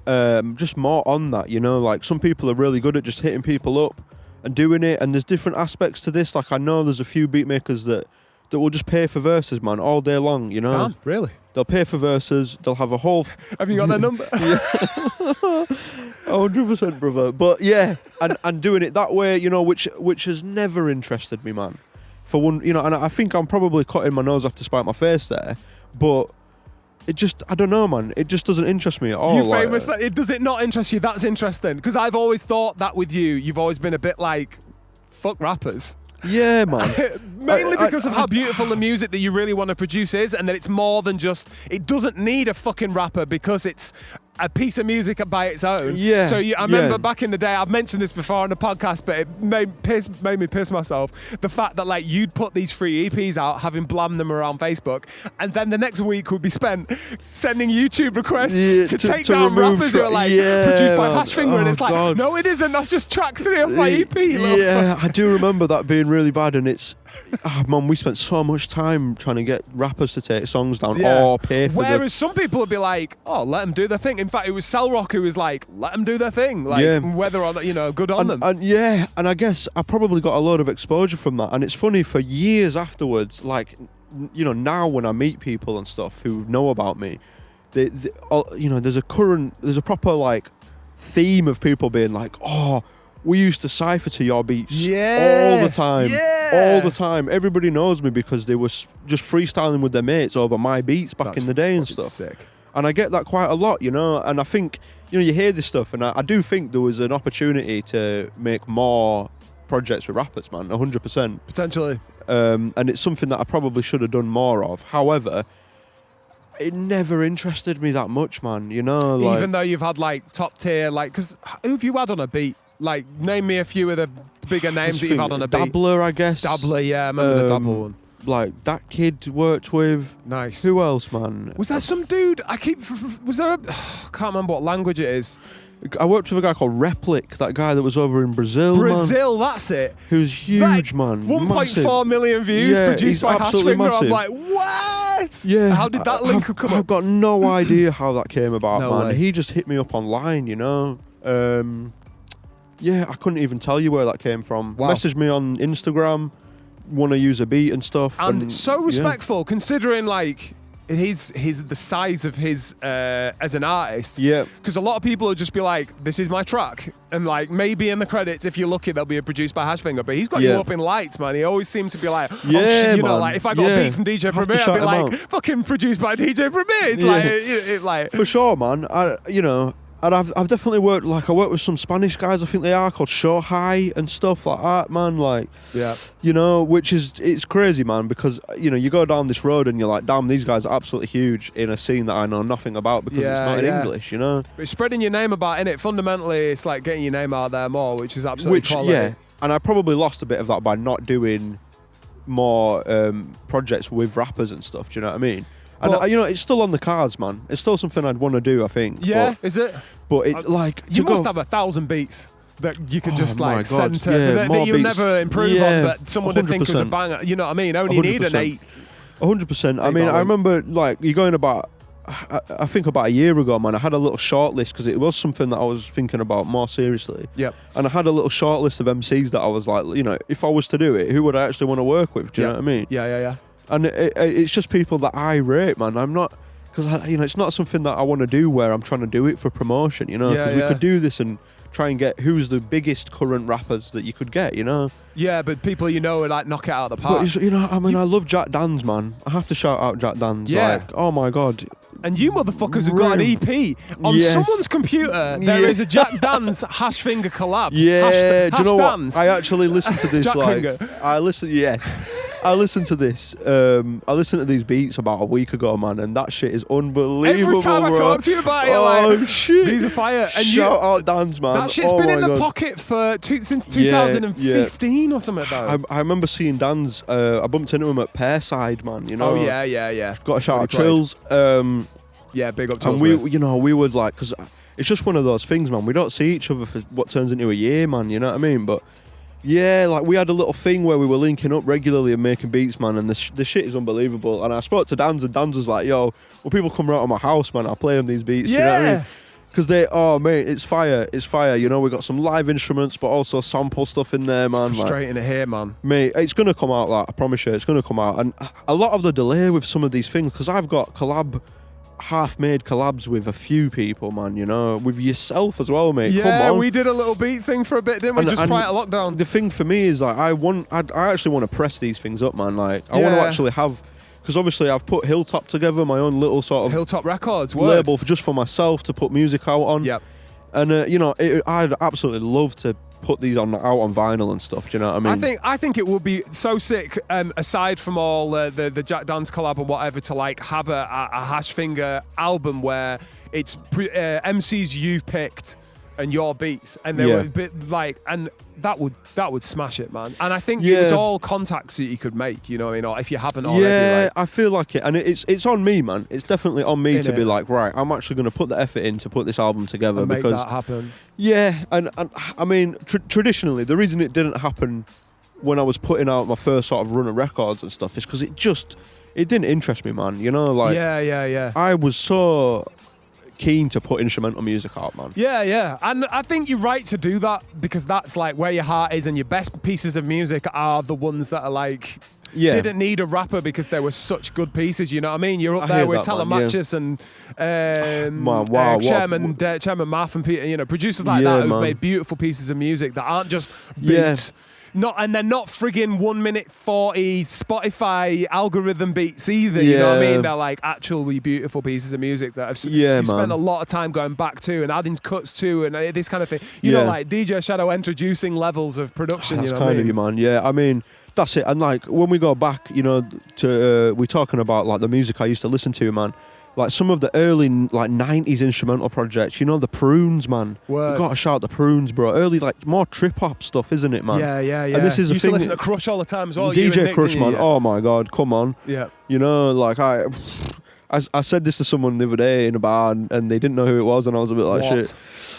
just more on that, you know. Like some people are really good at just hitting people up and doing it, and there's different aspects to this. Like I know there's a few beat makers that will just pay for verses, man, all day long, you know. Damn, really? They'll pay for verses. They'll have a whole. Have you got their number? 100%, brother. But yeah, and doing it that way, you know, which has never interested me, man. For one, you know, and I think I'm probably cutting my nose off to spite my face there, but it just, I don't know, man. It just doesn't interest me at all. You famous? Does it not interest you? That's interesting, because I've always thought that with you, you've always been a bit like, fuck rappers. Yeah, man. Mainly because of how beautiful the music that you really want to produce is, and that it's more than just, it doesn't need a fucking rapper because it's a piece of music by its own. Yeah. So I remember back in the day, I've mentioned this before on the podcast, but it made me piss myself. The fact that like you'd put these free EPs out, having blammed them around Facebook, and then the next week would be spent sending YouTube requests to take down rappers who are like produced by HashFinger, and it's like, no, it isn't. That's just track 3 of my EP. Yeah, I do remember that being really bad, and it's, man, we spent so much time trying to get rappers to take songs down or pay for them. Whereas some people would be like, oh, let them do their thing. In fact, it was Cell Rock who was like, let them do their thing. Like, whether or not, you know, good on them. And I guess I probably got a load of exposure from that. And it's funny, for years afterwards, like, you know, now when I meet people and stuff who know about me, you know, there's a proper, like, theme of people being like, oh, we used to cypher to your beats all the time. All the time. Everybody knows me because they were just freestyling with their mates over my beats back in the day and stuff. Sick. And I get that quite a lot, you know. And I think, you know, you hear this stuff, and I do think there was an opportunity to make more projects with rappers, man, 100%. Potentially. And it's something that I probably should have done more of. However, it never interested me that much, man, you know. Like, even though you've had, like, top tier, like, because who have you had on a beat? Like, name me a few of the bigger names that you've had on a beat. Dabbler, I guess. Dabbler, yeah, I remember the Dabbler one. Like, that kid worked with. Nice. Who else, man? Was there some dude, was there I can't remember what language it is. I worked with a guy called Replic, that guy that was over in Brazil, Brazil, man. That's it. Who's huge, man. 1.4 million views produced by HashFinger. Massive. I'm like, what? Yeah. How did that link come up? I've got no idea how that came about, No man. way. He just hit me up online, you know. Yeah, I couldn't even tell you where that came from. Wow. Messaged me on Instagram, want to use a beat and stuff. And so respectful, considering like his the size of his as an artist. Yeah. Because a lot of people will just be like, this is my track. And like maybe in the credits, if you're lucky, they'll be produced by HashFinger. But he's got you up in lights, man. He always seemed to be like, oh shit, you know, like if I got a beat from DJ Premier, I'd be like, fucking produced by DJ Premier. It's like for sure, man. You know. And I've definitely worked, like I worked with some Spanish guys, I think they are, called Show High and stuff like that, man. Like, you know, which is, it's crazy, man, because, you know, you go down this road and you're like, damn, these guys are absolutely huge in a scene that I know nothing about because it's not in English, you know. But it's spreading your name about, innit? Fundamentally, it's like getting your name out there more, which is absolutely quality. Yeah, and I probably lost a bit of that by not doing more projects with rappers and stuff, do you know what I mean? And, you know, it's still on the cards, man. It's still something I'd want to do, I think. Yeah, is it? But it, like... You must have 1,000 beats that you could just, like, send to... that you'll never improve on, but someone would think was a banger. You know what I mean? Only 100%. Need an 8. 100%. I mean, I remember, like, you're going about... I think about a year ago, man, I had a little short list because it was something that I was thinking about more seriously. Yep. And I had a little short list of MCs that I was like, you know, if I was to do it, who would I actually want to work with? Do you know what I mean? Yeah. And it's just people that I rate, man. I'm not, because, you know, it's not something that I want to do where I'm trying to do it for promotion, you know, because we could do this and try and get who's the biggest current rappers that you could get, you know. Yeah, but people you know would like knock it out of the park. But, you know, I mean, I love HashDanz, man. I have to shout out HashDanz. Yeah. Like, oh my God. And you motherfuckers have got an EP. On someone's computer, there is a HashDanz HashFinger collab. Yeah, do you know what? HashDanz. I actually listened to this, I listened to this. I listened to these beats about a week ago, man, and that shit is unbelievable. Every time I talk to you about it, you're like, shit. These are fire. And shout out Danz, man. That shit's been in the pocket for since 2015 or something, though. I remember seeing Danz. I bumped into him at Pairside, man. You know. Oh yeah. Got a shout out Trills. Yeah, big up to and we would like, because it's just one of those things, man. We don't see each other for what turns into a year, man. You know what I mean? But yeah, like we had a little thing where we were linking up regularly and making beats, man. And the shit is unbelievable. And I spoke to Danz, and Danz was like, "Yo, well, people come around to my house, man. I play them these beats." Yeah. You know what I mean? Because mate, it's fire. It's fire. You know, we got some live instruments, but also sample stuff in there, man. Frustrating to hear, man. Mate, it's going to come out, like, I promise you, it's going to come out. And a lot of the delay with some of these things, because I've got half-made collabs with a few people, man, you know, with yourself as well, mate. Yeah, come on. we did a little beat thing for a bit, didn't we? Just prior to lockdown. The thing for me is, like, I actually want to press these things up, man. Like, I want to actually have... Because obviously I've put Hilltop together, my own little sort of... Hilltop Records, label just for myself to put music out on. Yep. And, you know, I'd absolutely love to put these out on vinyl and stuff. Do you know what I mean? I think it would be so sick, aside from all the HashDanz collab and whatever, to like have a HashFinger album where it's MCs you've picked and your beats, and they were a bit like, and that would smash it, man. And I think it's all contacts that you could make, you know what I mean? Or if you haven't already. Yeah, like, I feel like it, and it's on me, man. It's definitely on me to be like, right, I'm actually going to put the effort in to put this album together and because make that happen. Yeah, and I mean, traditionally, the reason it didn't happen when I was putting out my first sort of run of records and stuff is because it didn't interest me, man. You know, like I was so keen to put instrumental music out, man. Yeah, and I think you're right to do that, because that's like where your heart is, and your best pieces of music are the ones that are like didn't need a rapper because they were such good pieces, you know what I mean? You're up there with Telemachus and Chairman Math and Peter, you know, producers like that who've made beautiful pieces of music that aren't just beats. And they're not friggin' 1 minute 40 Spotify algorithm beats either. You know what I mean? They're like actually beautiful pieces of music that you spent a lot of time going back to and adding cuts to and this kind of thing. You know, like DJ Shadow introducing levels of production. That's you know what I mean? Kind of you, man. Yeah, I mean, that's it. And like when we go back, you know, to we're talking about like the music I used to listen to, man. Like some of the early like 90s instrumental projects, you know, the Prunes, man. Word. You gotta shout the Prunes, bro. Early, like more trip hop stuff, isn't it, man? Yeah. And this is you a used to thing. listen to Crush all the time as well. DJ Crush, man. Oh my God, come on. Yeah. You know, like I said this to someone the other day in a bar and they didn't know who it was, and I was a bit like, shit.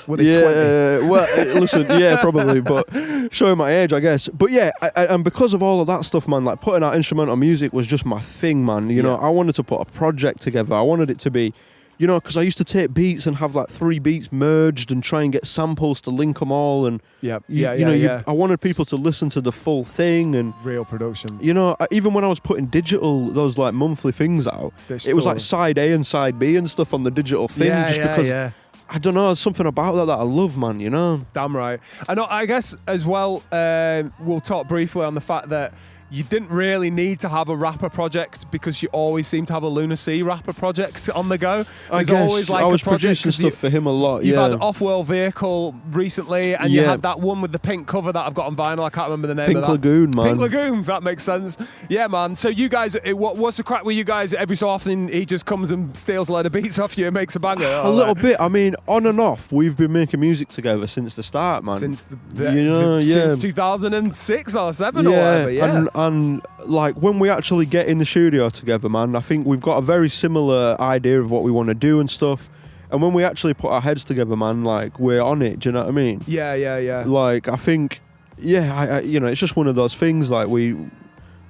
Were they 20? Well, listen, yeah, probably, but showing my age, I guess. But yeah, and because of all of that stuff, man, like putting out instrumental music was just my thing, man. You know, I wanted to put a project together. I wanted it to be, you know, because I used to take beats and have like 3 beats merged and try and get samples to link them all. And I wanted people to listen to the full thing and real production. You know, even when I was putting those like monthly things out, it was like side A and side B and stuff on the digital thing. Because I don't know, there's something about that I love, man. You know, damn right. I guess as well, we'll talk briefly on the fact that you didn't really need to have a rapper project because you always seem to have a Lunar C rapper project on the go. There's always like I was producing stuff for him a lot. You've had Off-World Vehicle recently, and you had that one with the pink cover that I've got on vinyl. I can't remember the name of that. Pink Lagoon, man. Pink Lagoon, that makes sense. Yeah, man. So you guys, what's the crack with you guys? Every so often, he just comes and steals a load of beats off you and makes a banger. A little bit. I mean, on and off, we've been making music together since the start, man. Since since 2006 or 7 or whatever. Yeah, and like when we actually get in the studio together, man, I think we've got a very similar idea of what we want to do and stuff. And when we actually put our heads together, man, like we're on it. Do you know what I mean? Yeah. Like I think, I you know, it's just one of those things. Like we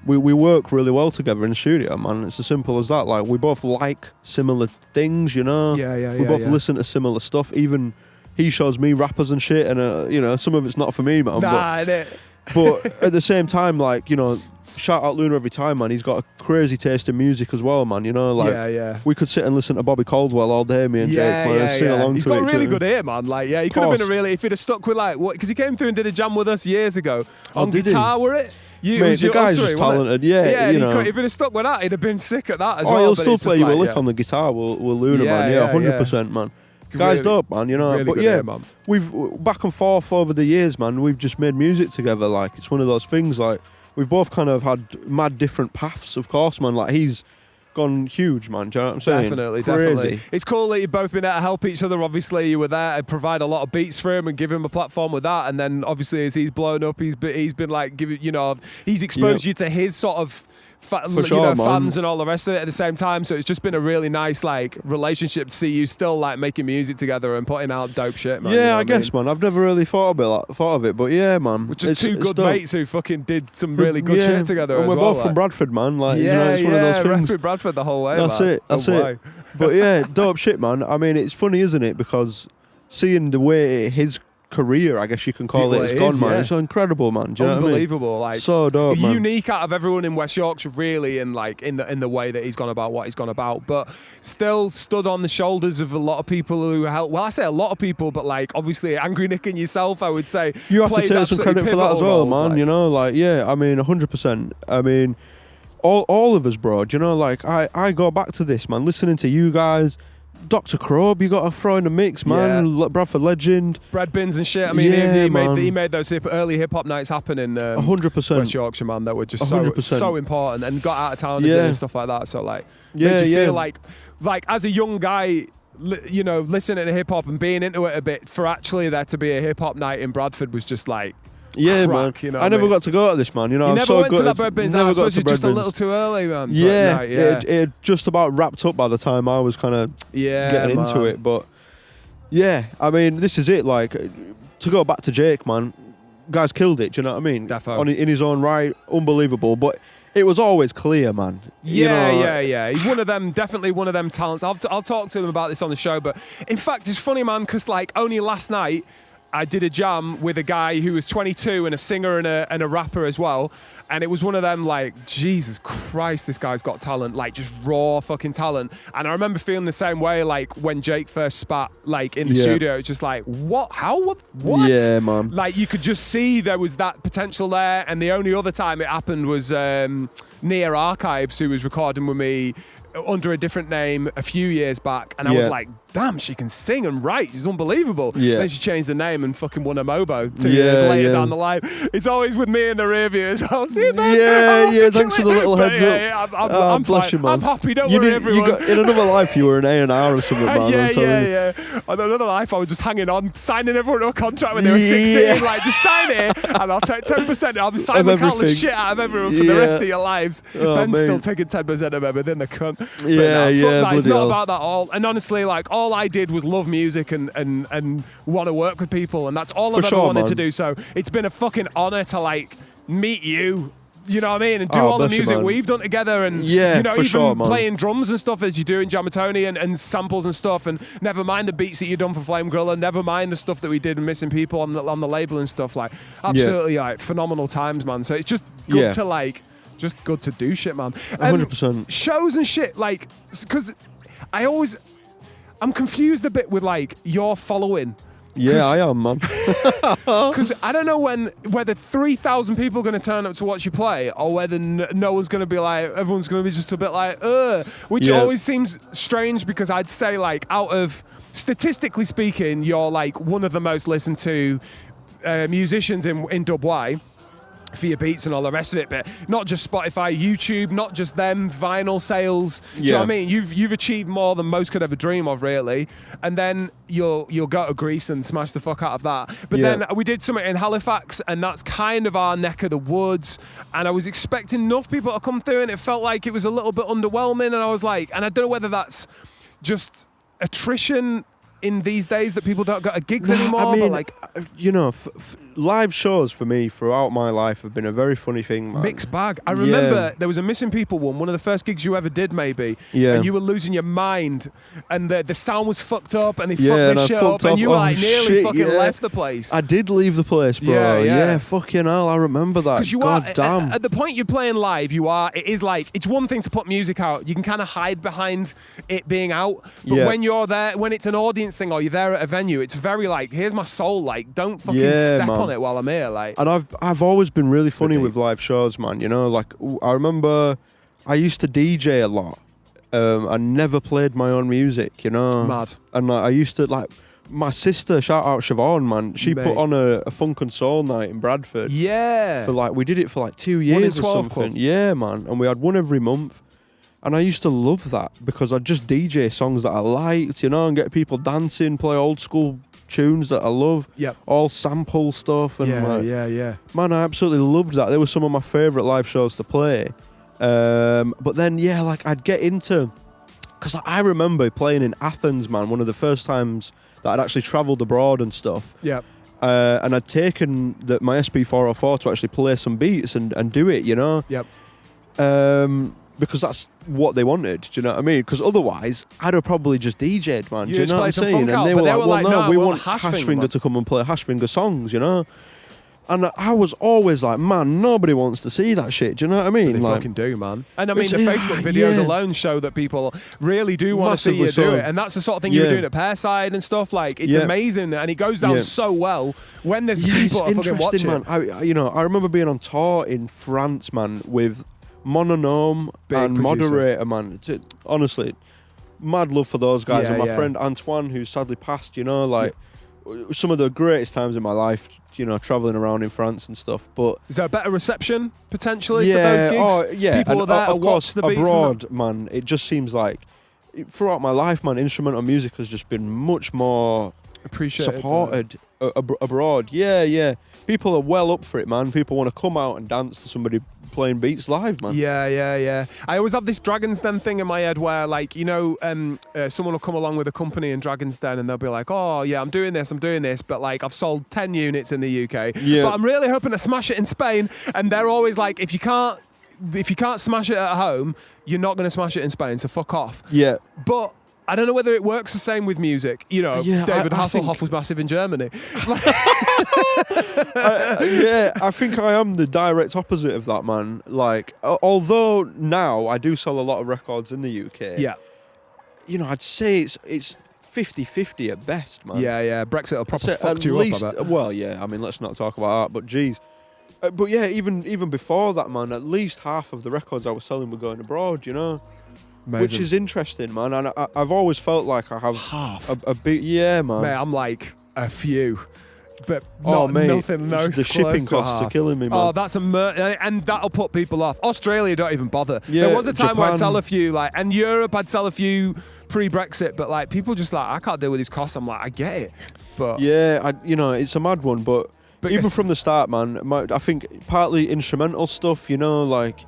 work really well together in the studio, man. It's as simple as that. Like we both like similar things, you know. We both listen to similar stuff. Even he shows me rappers and shit, and you know, some of it's not for me, man. But at the same time, like, you know, shout out Lunar every time, man. He's got a crazy taste in music as well, man. You know, like we could sit and listen to Bobby Caldwell all day, me and Jake, man, and sing along to it. He's got a really good ear, man. Like, he could have been if he'd have stuck with like what? Because he came through and did a jam with us years ago on guitar, were it? Mate, the guy's just talented, you know. If he'd have stuck with that, he'd have been sick at that as well. He'll still play you a lick on the guitar with Lunar, man. 100%, man. Guy's dope, man, you know. Really but ear, man. We've back and forth over the years, man. We've just made music together. Like it's one of those things. Like we've both kind of had mad different paths, of course, man. Like he's gone huge, man. Do you know what I'm saying? Definitely. It's cool that you've both been able to help each other. Obviously, you were there to provide a lot of beats for him and give him a platform with that. And then obviously, as he's blown up, he's been like giving, he's exposed you to his sort of fans and all the rest of it at the same time. So it's just been a really nice like relationship to see you still like making music together and putting out dope shit, man. Yeah, I guess, man. I've never really thought of it, but yeah, man. We're just two good mates who fucking did some really good shit together. And we're both from Bradford, man. Like, it's one of those things. Bradford the whole way. That's it. But yeah, dope shit, man. I mean, it's funny, isn't it? Because seeing the way his career, I guess you can call it, has gone, man. It's incredible, man. Do you know what I mean? Unbelievable, like so dope, man. Unique out of everyone in West Yorkshire, really, in like in the way that he's gone about what he's gone about, but still stood on the shoulders of a lot of people who helped. Well, I say a lot of people, but like obviously Angry Nik and yourself, I would say you have to take some credit for that as well, man. Like, I mean, 100%. I mean, all of us, bro. Do you know, like I go back to this, man. Listening to you guys. Dr. Crobe, you got to throw in the mix, man. Yeah. Bradford legend. Bread bins and shit. I mean, he made those early hip hop nights happen in 100% West Yorkshire, man. That were just 100%. so important, and got out of town and stuff like that. So like, made you feel like as a young guy, listening to hip hop and being into it a bit, for actually there to be a hip hop night in Bradford was just like. Yeah, crack, man. I never got to go to this, man. You never went to that bread bins. I suppose you're just a little too early, man. Yeah, it just about wrapped up by the time I was kind of getting into it. But yeah, I mean, this is it. Like, to go back to Jake, man, guys killed it. Do you know what I mean? Definitely. In his own right, unbelievable. But it was always clear, man. Yeah. He's one of them, definitely one of them talents. I'll talk to him about this on the show. But in fact, it's funny, man, because like only last night, I did a jam with a guy who was 22 and a singer and a rapper as well. And it was one of them like, Jesus Christ, this guy's got talent, like just raw fucking talent. And I remember feeling the same way like when Jake first spat like in the studio. It's just like, what? How? What? Yeah, man. Like you could just see there was that potential there. And the only other time it happened was Nia Archives, who was recording with me under a different name a few years back, and I was like, damn, she can sing and write, she's unbelievable. Then she changed the name and fucking won a Mobo 2 years later down the line. It's always with me in the rear view. I'll see you then. Thanks for the little heads up. I'm bless you, man. I'm happy, don't worry, everyone. In another life you were an A&R or something, man. Yeah. In another life I was just hanging on, signing everyone to a contract when they were 16, like just sign it and I'll take 10%. I'll be signing countless shit out of everyone for the rest of your lives. Ben's still taking 10% of everything, the cunt. It's not about that all. And honestly, like all I did was love music and want to work with people, and that's all I've ever wanted to do. So it's been a fucking honor to like meet you. You know what I mean? And do all the music we've done together, and even playing drums and stuff as you do in Jamatoni and samples and stuff, and never mind the beats that you've done for Flame Griller, never mind the stuff that we did in Missing People on the label and stuff. Like absolutely like phenomenal times, man. So it's just good to like. Just good to do shit, man. 100%. Shows and shit, like, because I'm confused a bit with, like, your following. Yeah, I am, man. Because I don't know whether 3,000 people are going to turn up to watch you play, or whether no one's going to be like, everyone's going to be just a bit like, which always seems strange, because I'd say, like, out of, statistically speaking, you're, like, one of the most listened to musicians in WY. For your beats and all the rest of it, but not just Spotify, YouTube, not just them, vinyl sales. Do you know what I mean? You've achieved more than most could ever dream of, really. And then you'll go to Greece and smash the fuck out of that. But then we did something in Halifax, and that's kind of our neck of the woods. And I was expecting enough people to come through, and it felt like it was a little bit underwhelming. And I was like, and I don't know whether that's just attrition in these days that people don't go to gigs anymore. I mean, but like, live shows for me throughout my life have been a very funny thing, man. Mixed bag. I remember there was a Missing People one of the first gigs you ever did, maybe. Yeah. And you were losing your mind, and the sound was fucked up, and they fucked this shit up, and you were like nearly fucking left the place. I did leave the place, bro. Yeah, fucking hell, I remember that. Because you God damn. At the point you're playing live, it is like, it's one thing to put music out. You can kind of hide behind it being out. But when you're there, when it's an audience thing, or you're there at a venue, it's very like, here's my soul, like, don't fucking step on it while I'm here, like. And I've always been really funny with live shows, man. You know, like I remember I used to DJ a lot. I never played my own music, you know. Mad. And like, I used to, like, my sister, shout out Siobhan, man. She put on a funk and soul night in Bradford. Yeah. For like, we did it for like 2 years or something. Club. Yeah, man. And we had one every month. And I used to love that because I'd just DJ songs that I liked, you know, and get people dancing, play old school tunes that I love. Yep. All sample stuff. And yeah. Man, I absolutely loved that. They were some of my favourite live shows to play. But then, yeah, like I'd get into... Because I remember playing in Athens, man, one of the first times that I'd actually travelled abroad and stuff. Yep. And I'd taken my SP404 to actually play some beats and do it, you know? Yep. Because that's what they wanted, do you know what I mean? Because otherwise, I'd have probably just DJ'd, man. Do you know what I'm saying? And they were like, no, we we want HashFinger to come and play HashFinger songs, you know? And I was always like, man, nobody wants to see that shit. Do you know what I mean? They like, fucking do, man. And I mean, the Facebook videos alone show that people really do want to see you do it. And that's the sort of thing you were doing at Pairside and stuff. Like, it's amazing. And it goes down so well when there's people that fucking watch it. Man. I remember being on tour in France, man, with Mononome and Moderator, man. Honestly, mad love for those guys. And my friend Antoine, who's sadly passed, you know, like some of the greatest times in my life, you know, traveling around in France and stuff. But is there a better reception potentially for those gigs? Oh, yeah. People are there to watch the beats. Abroad, man, it just seems like throughout my life, man, instrumental music has just been much more appreciated, supported abroad. Yeah. People are well up for it, man. People want to come out and dance to somebody playing beats live, man. Yeah. I always have this Dragon's Den thing in my head where, like, you know, someone will come along with a company in Dragon's Den and they'll be like, oh, yeah, I'm doing this, but, like, I've sold 10 units in the UK. Yeah. But I'm really hoping to smash it in Spain. And they're always like, if you can't smash it at home, you're not going to smash it in Spain, so fuck off. Yeah. But I don't know whether it works the same with music. You know, David Hasselhoff was massive in Germany. I think I am the direct opposite of that, man. Like, although now I do sell a lot of records in the UK. Yeah. You know, I'd say it's 50-50 at best, man. Yeah. Brexit will probably fuck you up, I bet. Well, yeah, I mean, let's not talk about that, but geez. But yeah, even before that, man, at least half of the records I was selling were going abroad, you know? Amazing. Which is interesting, man. And I've always felt like I have half a big, man. Mate, I'm like a few, but mate, nothing. No, the shipping costs are killing me, man. Oh, that's and that'll put people off. Australia don't even bother. Yeah, there was a time Japan. where I'd sell a few, like, and Europe I'd sell a few pre-Brexit, but like people just like, I can't deal with these costs. I'm like, I get it, but yeah, it's a mad one, but even from the start, man, I think partly instrumental stuff, you know, like.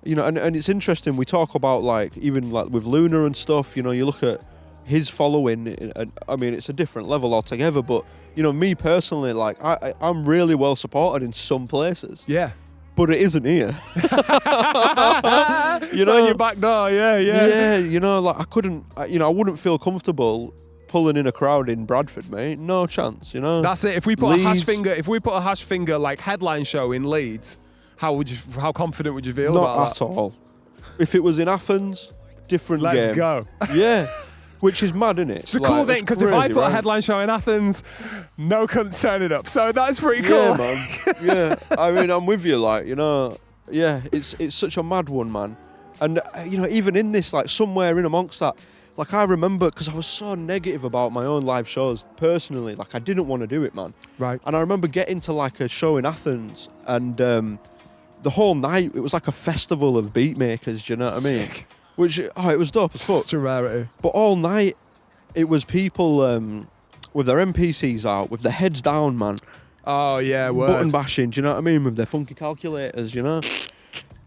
You know, and it's interesting, we talk about, like, even like with Lunar and stuff, you know, you look at his following, and I mean, it's a different level altogether, but, you know, me personally, like, I'm really well supported in some places. Yeah. But it isn't here. You know, your back door, yeah. Yeah, you know, like, I wouldn't feel comfortable pulling in a crowd in Bradford, mate. No chance, you know. That's it. If we put a HashFinger like headline show in Leeds, how confident would you feel about that? Not at all. If it was in Athens, different game. Let's go. Yeah. Which is mad, isn't it? It's a cool thing, because if I put a headline show in Athens, no cunt turn it up. So that's pretty cool. Yeah, man. Yeah. I mean, I'm with you, like, you know. Yeah, it's such a mad one, man. And, you know, even in this, like, somewhere in amongst that, like, I remember, because I was so negative about my own live shows, personally. Like, I didn't want to do it, man. Right. And I remember getting to, like, a show in Athens, and the whole night, it was like a festival of beat makers, do you know what I mean? Sick. Which, it was dope as fuck. Such a rarity. But all night, it was people with their MPCs out, with their heads down, man. Oh, yeah, word. Button bashing, do you know what I mean? With their funky calculators, you know?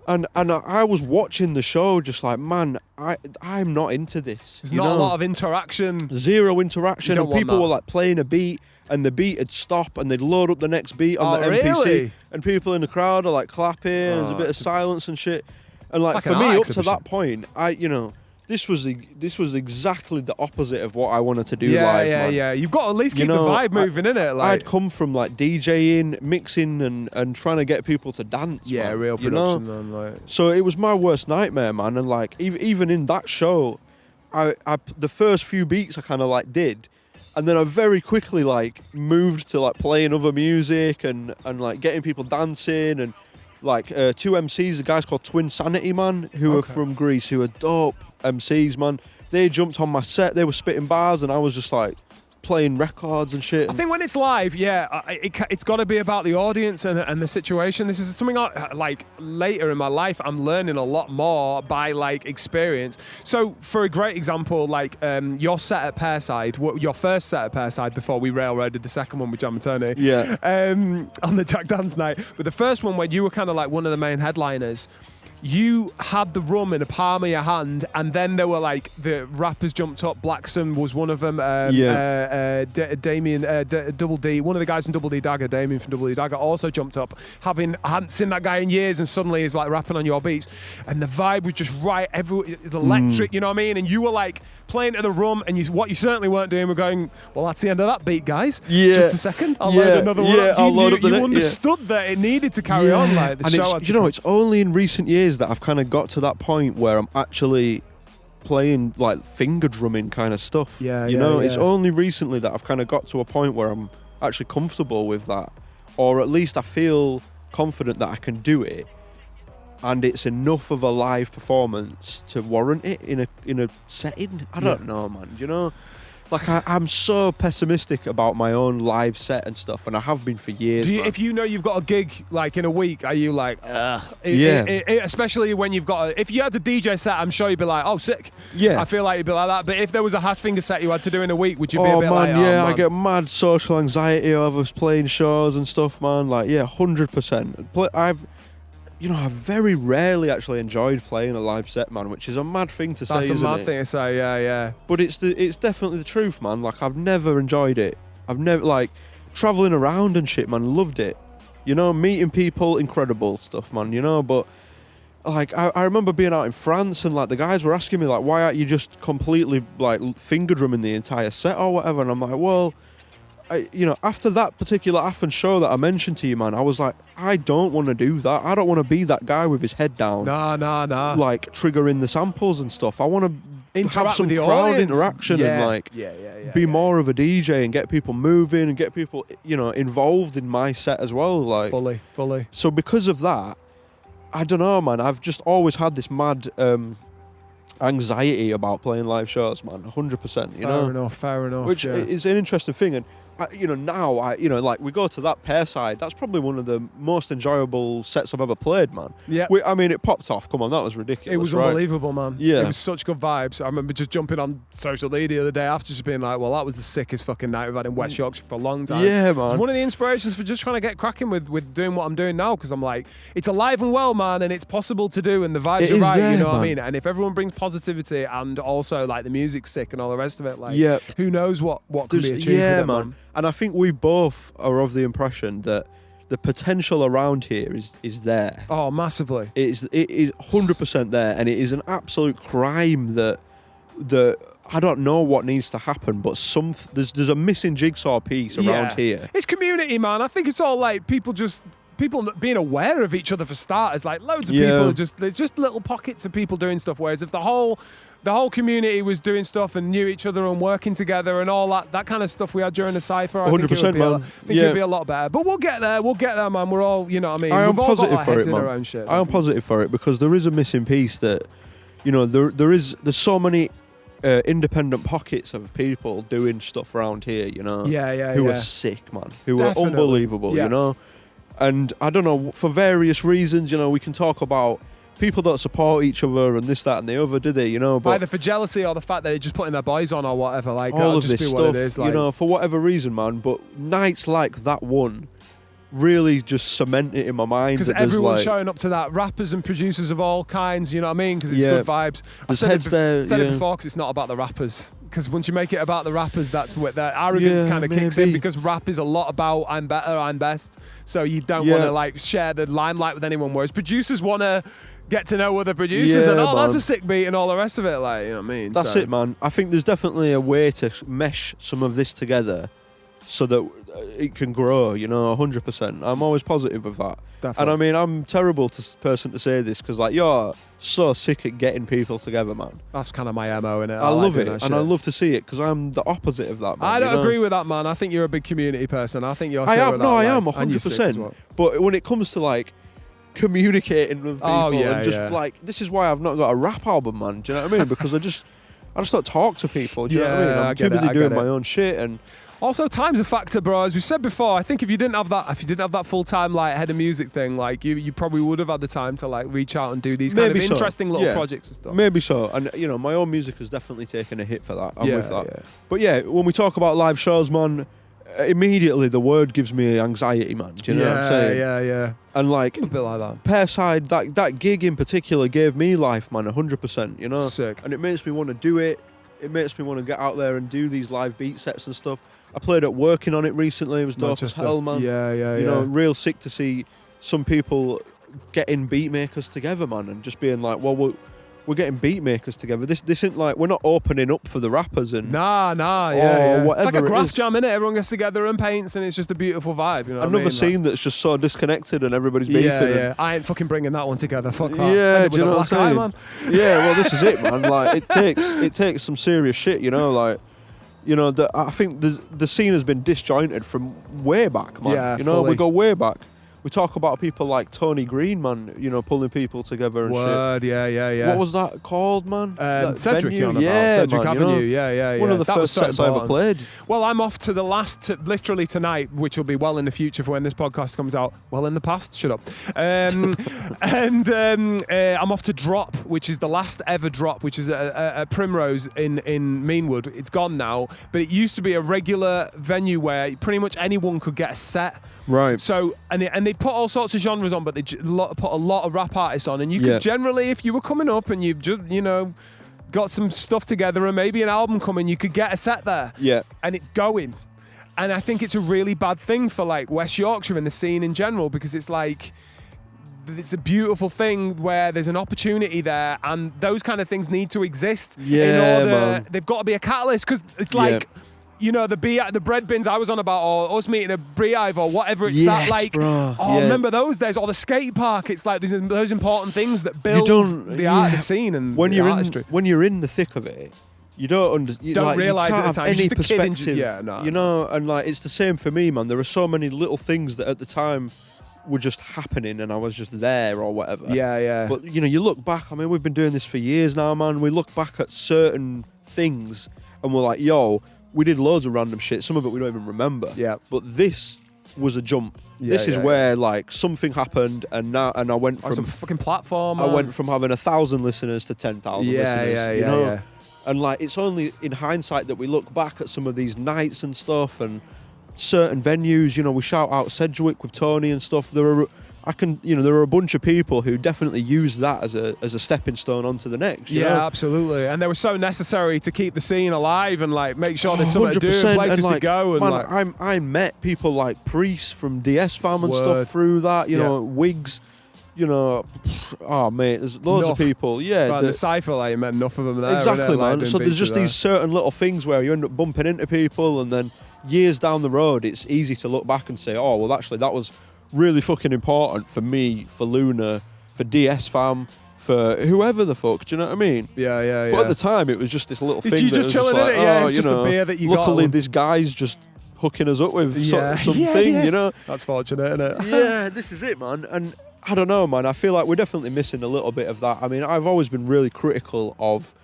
And I was watching the show just like, man, I'm not into this. There's not a lot of interaction. Zero interaction. And people were like playing a beat, and the beat would stop, and they'd load up the next beat on the MPC. Really? And people in the crowd are like clapping, there's a bit of silence and shit. And like for me, up to that point, this was exactly the opposite of what I wanted to do live, man. Yeah. You've got to at least keep the vibe moving, innit? Like, I'd come from like DJing, mixing, and trying to get people to dance. Yeah, man, real production, man. Like. So it was my worst nightmare, man. And like even in that show, I the first few beats I kind of like did, and then I very quickly like moved to like playing other music and like getting people dancing and like two MCs, the guys called Twin Sanity, man, who are from Greece, who are dope MCs, man. They jumped on my set, they were spitting bars, and I was just like, playing records and shit. I think when it's live, it's got to be about the audience and the situation. This is something like later in my life, I'm learning a lot more by like experience. So for a great example, like your set at Pairside, your first set at Pairside before we railroaded the second one with Jam Attorney, on the HashDanz night. But the first one where you were kind of like one of the main headliners, you had the rum in a palm of your hand, and then there were like the rappers jumped up. Blackson was one of them. Damien, Double D, one of the guys from Double D Dagger, Damien from Double D Dagger, also jumped up. I hadn't seen that guy in years, and suddenly he's like rapping on your beats, and the vibe was just right. It's electric, you know what I mean? And you were like playing to the rum, and what you certainly weren't doing were going, well, that's the end of that beat, guys. Just a second, I'll load another one. You understood that it needed to carry on, like the show. It's only in recent years that I've kind of got to that point where I'm actually playing like finger drumming kind of stuff. It's only recently that I've kind of got to a point where I'm actually comfortable with that, or at least I feel confident that I can do it, and it's enough of a live performance to warrant it in a setting. I don't know, man. You know, like I'm so pessimistic about my own live set and stuff, and I have been for years. If you know you've got a gig like in a week, are you like, especially when you've got if you had a DJ set, I'm sure you'd be like, oh, sick. Yeah. I feel like you'd be like that. But if there was a HashFinger set you had to do in a week, would you be a bit like, oh, man, I get mad social anxiety over playing shows and stuff, man. Like, 100%. I've very rarely actually enjoyed playing a live set, man, which is a mad thing to say, isn't it? That's a mad thing to say, yeah. But it's definitely the truth, man. Like, I've never enjoyed it. I've never, like, travelling around and shit, man, loved it. You know, meeting people, incredible stuff, man, you know, but, like, I remember being out in France and, like, the guys were asking me, like, why aren't you just completely, like, finger drumming the entire set or whatever? And I'm like, well, after that particular Athens show that I mentioned to you, man, I was like, I don't want to do that. I don't want to be that guy with his head down. Nah. Like, triggering the samples and stuff. I want to have some crowd interaction and, like, be more of a DJ and get people moving and get people, involved in my set as well. Like, fully. So because of that, I don't know, man. I've just always had this mad anxiety about playing live shows, man. 100%. Fair enough. Which is an interesting thing. And now like we go to that Pairside, that's probably one of the most enjoyable sets I've ever played, man. Yeah. It popped off. Come on, that was ridiculous. It was unbelievable, man. Yeah. It was such good vibes. I remember just jumping on social media the other day after, just being like, well, that was the sickest fucking night we've had in West Yorkshire for a long time. Yeah, man. It's one of the inspirations for just trying to get cracking with doing what I'm doing now, because I'm like, it's alive and well, man, and it's possible to do, and the vibes are right, you know what I mean? And if everyone brings positivity and also like the music's sick and all the rest of it, like, who knows what can be achieved with them, man. And I think we both are of the impression that the potential around here is there. Oh, massively. It is 100% there, and it is an absolute crime that I don't know what needs to happen, but there's a missing jigsaw piece around here. It's community, man. I think it's all like people being aware of each other for starters. Like, loads of people are there's just little pockets of people doing stuff, whereas if the whole community was doing stuff and knew each other and working together and all that kind of stuff we had during the cypher, I think it'd be a lot better. But we'll get there, man. We're all, you know what I mean? We've all got our heads in our own shit. I am positive for it, because there is a missing piece that, there's so many independent pockets of people doing stuff around here, who are sick, man, who are unbelievable, And I don't know, for various reasons, we can talk about people don't support each other and this, that, and the other, do they? But either for jealousy or the fact that they're just putting their boys on or whatever. Like, all of just this be stuff, what it is, like, for whatever reason, man. But nights like that one really just cement it in my mind. Because everyone's showing up to that, rappers and producers of all kinds, you know what I mean? Because it's good vibes. I said it before, because it's not about the rappers. Because once you make it about the rappers, that's what that arrogance kind of kicks in, because rap is a lot about I'm better, I'm best. So you don't want to like share the limelight with anyone, whereas producers want to get to know other producers and that's a sick beat and all the rest of it, like, you know what I mean? That's it, man. I think there's definitely a way to mesh some of this together so that it can grow, 100%. I'm always positive of that. Definitely. And I mean, I'm terrible person to say this, because like, you're so sick at getting people together, man. That's kind of my MO, innit? I love it, and I love to see it, because I'm the opposite of that, man. I don't agree with that, man. I think you're a big community person. I think you're I am 100%. Well. But when it comes to like communicating with people and just like, this is why I've not got a rap album, man. Do you know what I mean? Because I just don't talk to people. Do you know what I mean? I'm too busy doing my own shit and. Also, time's a factor, bro. As we said before, I think if you didn't have that full-time like head of music thing, like you probably would have had the time to like reach out and do these kind of interesting little projects and stuff. Maybe so. And you know, my own music has definitely taken a hit for that. I'm with that. Yeah. But yeah, when we talk about live shows, man, immediately the word gives me anxiety, man. Do you know what I'm saying? Yeah. And like a bit like that. Pairside, that gig in particular gave me life, man, 100%. You know, sick. And it makes me want to do it. It makes me want to get out there and do these live beat sets and stuff. I played at Working on it recently. It was dope as hell, man. Yeah. You know, real sick to see some people getting beat makers together, man, and just being like, well, we're getting beat makers together. This isn't like, we're not opening up for the rappers and yeah. whatever. It's like a graph jam, innit? Everyone gets together and paints, and it's just a beautiful vibe. You know, I've never seen that's just so disconnected and everybody's beefing. Yeah. I ain't fucking bringing that one together. Fuck that. Yeah, do you know what I'm saying? Yeah, well, this is it, man. Like, it takes some serious shit, you know, like. You know, I think the scene has been disjointed from way back, man. Yeah, you know, fully. we go way back. We talk about people like Tony Green, man, you know, pulling people together and shit. Yeah. What was that called, man? Cedric, venue? Cedric man, Avenue, you know, yeah. One of the first sets I ever played. Well, I'm off to the literally tonight, which will be well in the future for when this podcast comes out. Well in the past, shut up. And I'm off to Drop, which is the last ever Drop, which is a Primrose in Meanwood. It's gone now, but it used to be a regular venue where pretty much anyone could get a set. Right. So, and they put all sorts of genres on, but they put a lot of rap artists on, and you could generally, if you were coming up and you've just, you know, got some stuff together and maybe an album coming, you could get a set there. Yeah. And it's going. And I think it's a really bad thing for like West Yorkshire and the scene in general, because it's like, it's a beautiful thing where there's an opportunity there, and those kind of things need to exist in order. Man. They've got to be a catalyst, because it's like, you know, the bread bins I was on about, or us meeting a Beehive or whatever. It's that like, remember those days, or the skate park. It's like those important things that build the art of the scene and when the you're artistry. When you're in the thick of it, you don't realise you at can't the time. have any You're just a kid perspective. You know, and like it's the same for me, man. There are so many little things that at the time were just happening and I was just there or whatever. Yeah. But you know, you look back, I mean, we've been doing this for years now, man. We look back at certain things and we're like, yo, we did loads of random shit. Some of it we don't even remember. Yeah. But this was a jump. This is where like something happened and I went from some fucking platform. I went from having 1,000 listeners to 10,000 listeners. You know? Yeah. And like it's only in hindsight that we look back at some of these nights and stuff and certain venues. You know, we shout out Sedgwick with Tony and stuff. There are a bunch of people who definitely use that as a stepping stone onto the next. You know? Absolutely. And they were so necessary to keep the scene alive and like make sure there's something to do, and places to go. And man, I met people like Priest from DS Fam and stuff through that. You know, Wigs. You know, oh mate, there's loads of people. Yeah, the Cypher, like, you met enough of them there. Exactly, man. Like, so there's just these certain little things where you end up bumping into people, and then years down the road, it's easy to look back and say, oh, well, actually, that was really fucking important for me, for Lunar, for DS Fam, for whoever the fuck. Do you know what I mean? Yeah. But at the time, it was just this little thing. You just chilling in it, it's just a beer that you got. Luckily, this guy's just hooking us up with something, you know. That's fortunate, isn't it? Yeah, this is it, man. And I don't know, man. I feel like we're definitely missing a little bit of that. I mean, I've always been really critical of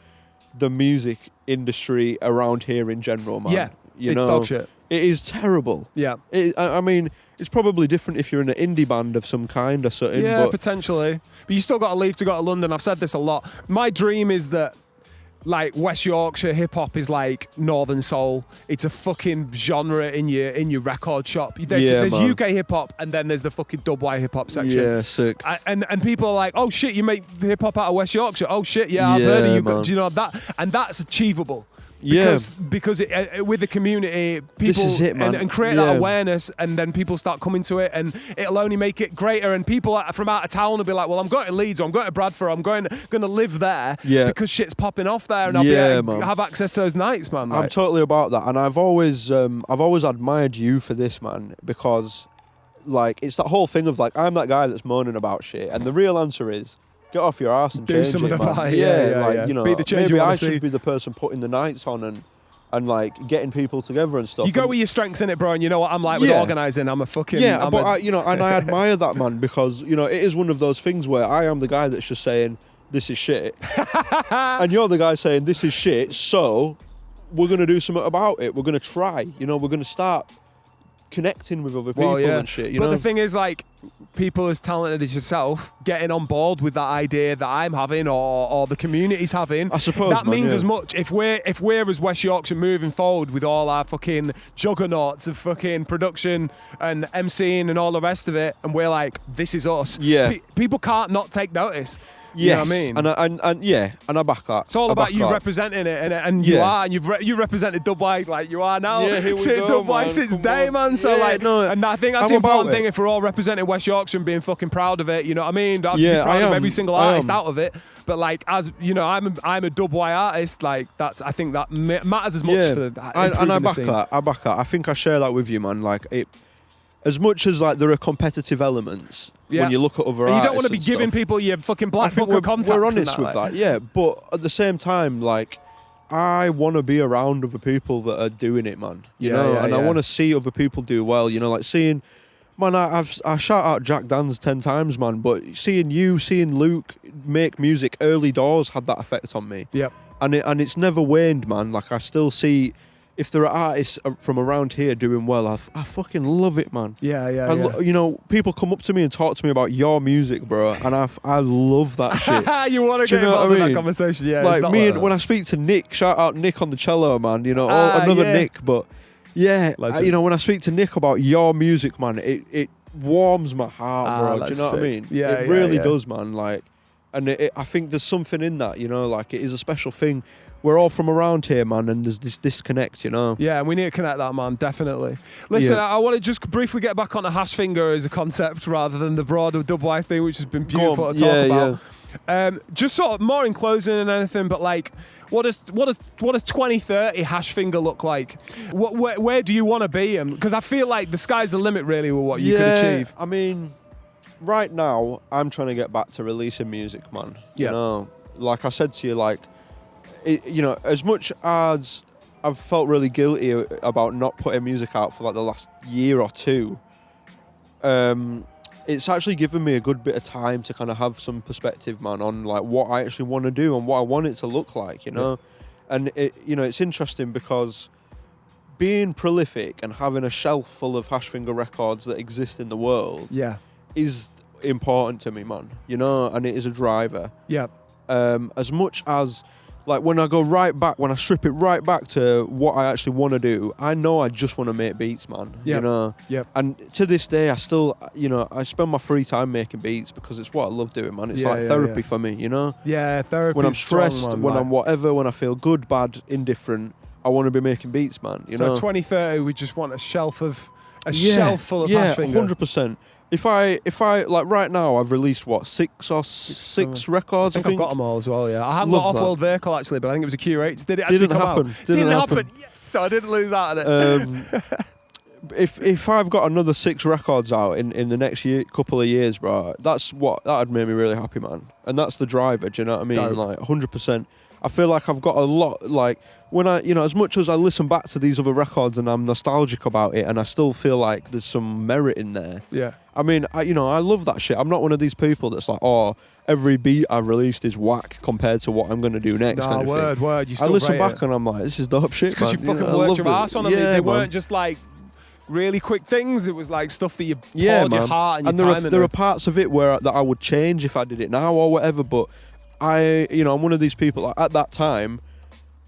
the music industry around here in general, man. Yeah, it's dog shit. It is terrible. Yeah. I mean, it's probably different if you're in an indie band of some kind or something. Yeah, but potentially. But you still got to leave to go to London. I've said this a lot. My dream is that like West Yorkshire hip hop is like Northern Soul. It's a fucking genre in your record shop. There's UK hip hop and then there's the fucking dubwise hip hop section. Yeah, sick. And people are like, oh shit, you make hip hop out of West Yorkshire. Oh shit, yeah, I've heard of you. Man. Do you know that? And that's achievable. Because with the community, people this is it, man. And create that awareness, and then people start coming to it, and it'll only make it greater. And people from out of town will be like, "Well, I'm going to Leeds, or I'm going to Bradford, or I'm going to live there because shit's popping off there, and I'll be able to have access to those nights, man." I'm totally about that, and I've always admired you for this, man, because like it's that whole thing of like I'm that guy that's moaning about shit, and the real answer is, get off your ass and do change something it, man. about it. You know, be the change maybe you I see. should be the person putting the nights on and like getting people together and stuff. You go with your strengths in it, bro, and you know what I'm like with organising. I'm a fucking I admire that, man, because you know it is one of those things where I am the guy that's just saying, this is shit. And you're the guy saying, this is shit, so we're going to do something about it. We're going to try. You know, we're going to start connecting with other people and shit, you know? But the thing is, like, people as talented as yourself getting on board with that idea that I'm having or the community's having, I suppose that means as much. If we're as West Yorkshire moving forward with all our fucking juggernauts of fucking production and MCing and all the rest of it, and we're like, this is us. Yeah. People can't not take notice. Yes. You know what I mean? And I back that. It's all about you representing it, and you are, and you represented Dubway like you are now. Yeah, here we Sitting go, Dubway man. since Come day, on. man. So Yeah, like, no, and I think that's I'm the important about thing it. if we're all representing West Yorkshire and being fucking proud of it. You know what I mean? Don't have to Yeah, be proud I of am. every single I artist am. out of it, but like, as you know, I'm a Dubway artist. Like I think that matters as much for and I improving the back scene. that. I back that. I think I share that with you, man. Like it, as much as like there are competitive elements when you look at other and you artists don't want to be and giving stuff, people your fucking I black think book of contacts. we're and honest with that, yeah. But at the same time, like, I want to be around other people that are doing it, man. You know, and I want to see other people do well. You know, like seeing, man, I shout out HashDanz 10 times, man. But seeing Luke make music early doors had that effect on me. Yep. And it's never waned, man. Like I still see, if there are artists from around here doing well, I fucking love it, man. Yeah. You know, people come up to me and talk to me about your music, bro, and I love that shit. You want to get involved in that conversation, yeah. Like it's not me, like and that. when I speak to Nick, shout out Nick on the cello, man. You know, another Nick, but yeah, Legend. you know, when I speak to Nick about your music, man, it warms my heart, bro. Do you know what I mean? Yeah, it really does, man. Like, and I think there's something in that, you know, like it is a special thing. We're all from around here, man, and there's this disconnect, you know? Yeah, and we need to connect that, man, definitely. Listen, I want to just briefly get back on the HashFinger as a concept rather than the broader Dubway thing, which has been beautiful to talk about. Just sort of more in closing than anything, but like, what does 2030 HashFinger look like? Where do you want to be? Because I feel like the sky's the limit, really, with what you could achieve. I mean, right now, I'm trying to get back to releasing music, man. You know, like I said to you, like, you know, as much as I've felt really guilty about not putting music out for like the last year or two, it's actually given me a good bit of time to kind of have some perspective, man, on like what I actually want to do and what I want it to look like, you know? And you know, it's interesting because being prolific and having a shelf full of HashFinger records that exist in the world is important to me, man, you know, and it is a driver. As much as, like, when I go right back, when I strip it right back to what I actually want to do, I know I just want to make beats, man. You know? And to this day, I still, you know, I spend my free time making beats because it's what I love doing, man. It's like therapy for me, you know? Yeah, therapy. When I'm stressed, strong, man, when like, I'm whatever, when I feel good, bad, indifferent, I want to be making beats, man. You know? So 2030, we just want a shelf full of HashFinger. 100%. If I like right now, I've released what six records. I think I've got them all as well. Yeah, I haven't got Off-World Vehicle actually, but I think it was a Qrates. Did it actually come out? Didn't happen. Yes, so I didn't lose out on it. If I've got another 6 records out in the next couple of years, bro, that'd make me really happy, man. And that's the driver. Do you know what I mean? Dope. Like 100%. I feel like I've got a lot, like, when I, you know, as much as I listen back to these other records and I'm nostalgic about it and I still feel like there's some merit in there. Yeah. I mean, I love that shit. I'm not one of these people that's like, oh, every beat I've released is whack compared to what I'm going to do next. No, word. You still I listen rate back it. and I'm like, this is dope shit, because man. you fucking I worked loved your it. ass on them. Yeah, They man. weren't just like really quick things. It was like stuff that you poured your heart and your time into. There are parts of it that I would change if I did it now or whatever, but I'm one of these people, like, at that time,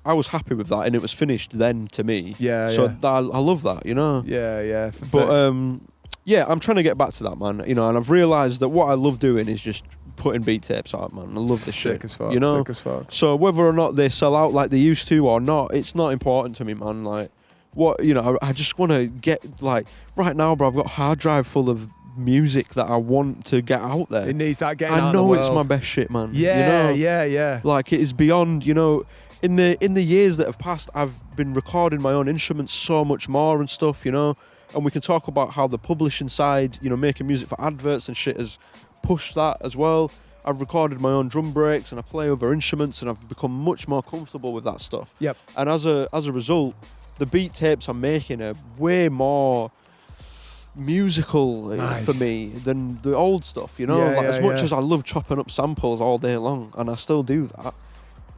I was happy with that and it was finished then to me. So I love that, you know? Yeah. But I'm trying to get back to that, man. You know, and I've realised that what I love doing is just putting beat tapes out, man. I love this shit. Sick as fuck. You know? Sick as fuck. So whether or not they sell out like they used to or not, it's not important to me, man. Like, what, you know, I just want to get, like, right now, bro, I've got a hard drive full of music that I want to get out there. It needs that getting out I in the know world. it's my best shit, man. Yeah, you know? yeah. Like, it is beyond, you know, in the years that have passed, I've been recording my own instruments so much more and stuff, you know, and we can talk about how the publishing side, you know, making music for adverts and shit has pushed that as well. I've recorded my own drum breaks and I play other instruments and I've become much more comfortable with that stuff. Yep. And as a result, the beat tapes I'm making are way more, musical for me than the old stuff, you know. As much as I love chopping up samples all day long, and I still do that.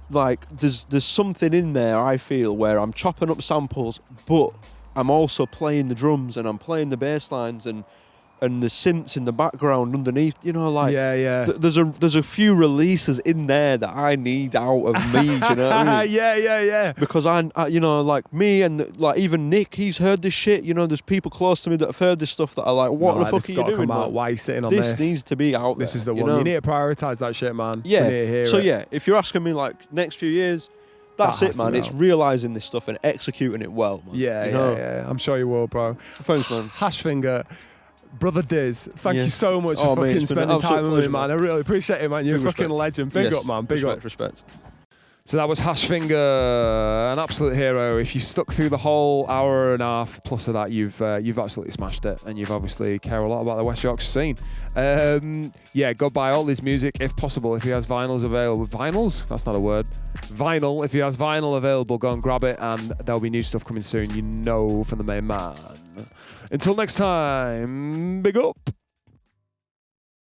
Like, there's something in there, I feel, where I'm chopping up samples, but I'm also playing the drums and I'm playing the bass lines and the synths in the background underneath, you know, like there's a few releases in there that I need out of me, do you know what I mean? yeah. Because I you know, like me and like even Nick, he's heard this shit, you know, there's people close to me that have heard this stuff that are like, what the fuck are you doing? Why are you sitting on this? This needs to be out there. This is the one. Know? You need to prioritise that shit, man. Yeah. So yeah, if you're asking me like next few years, that's it, man. It's realising this stuff and executing it well, man. Yeah. I'm sure you will, bro. Thanks, man. HashFinger. Brother Diz, thank you so much for fucking spending time with me, man. I really appreciate it, man. You're a fucking legend. Big up, man. Big up. Respect. So that was HashFinger, an absolute hero. If you stuck through the whole hour and a half plus of that, you've absolutely smashed it, and you've obviously care a lot about the West Yorkshire scene. Go buy all his music if possible. If he has vinyls available, vinyls? That's not a word. Vinyl. If he has vinyl available, go and grab it, and there'll be new stuff coming soon. You know, from the main man. Until next time, big up.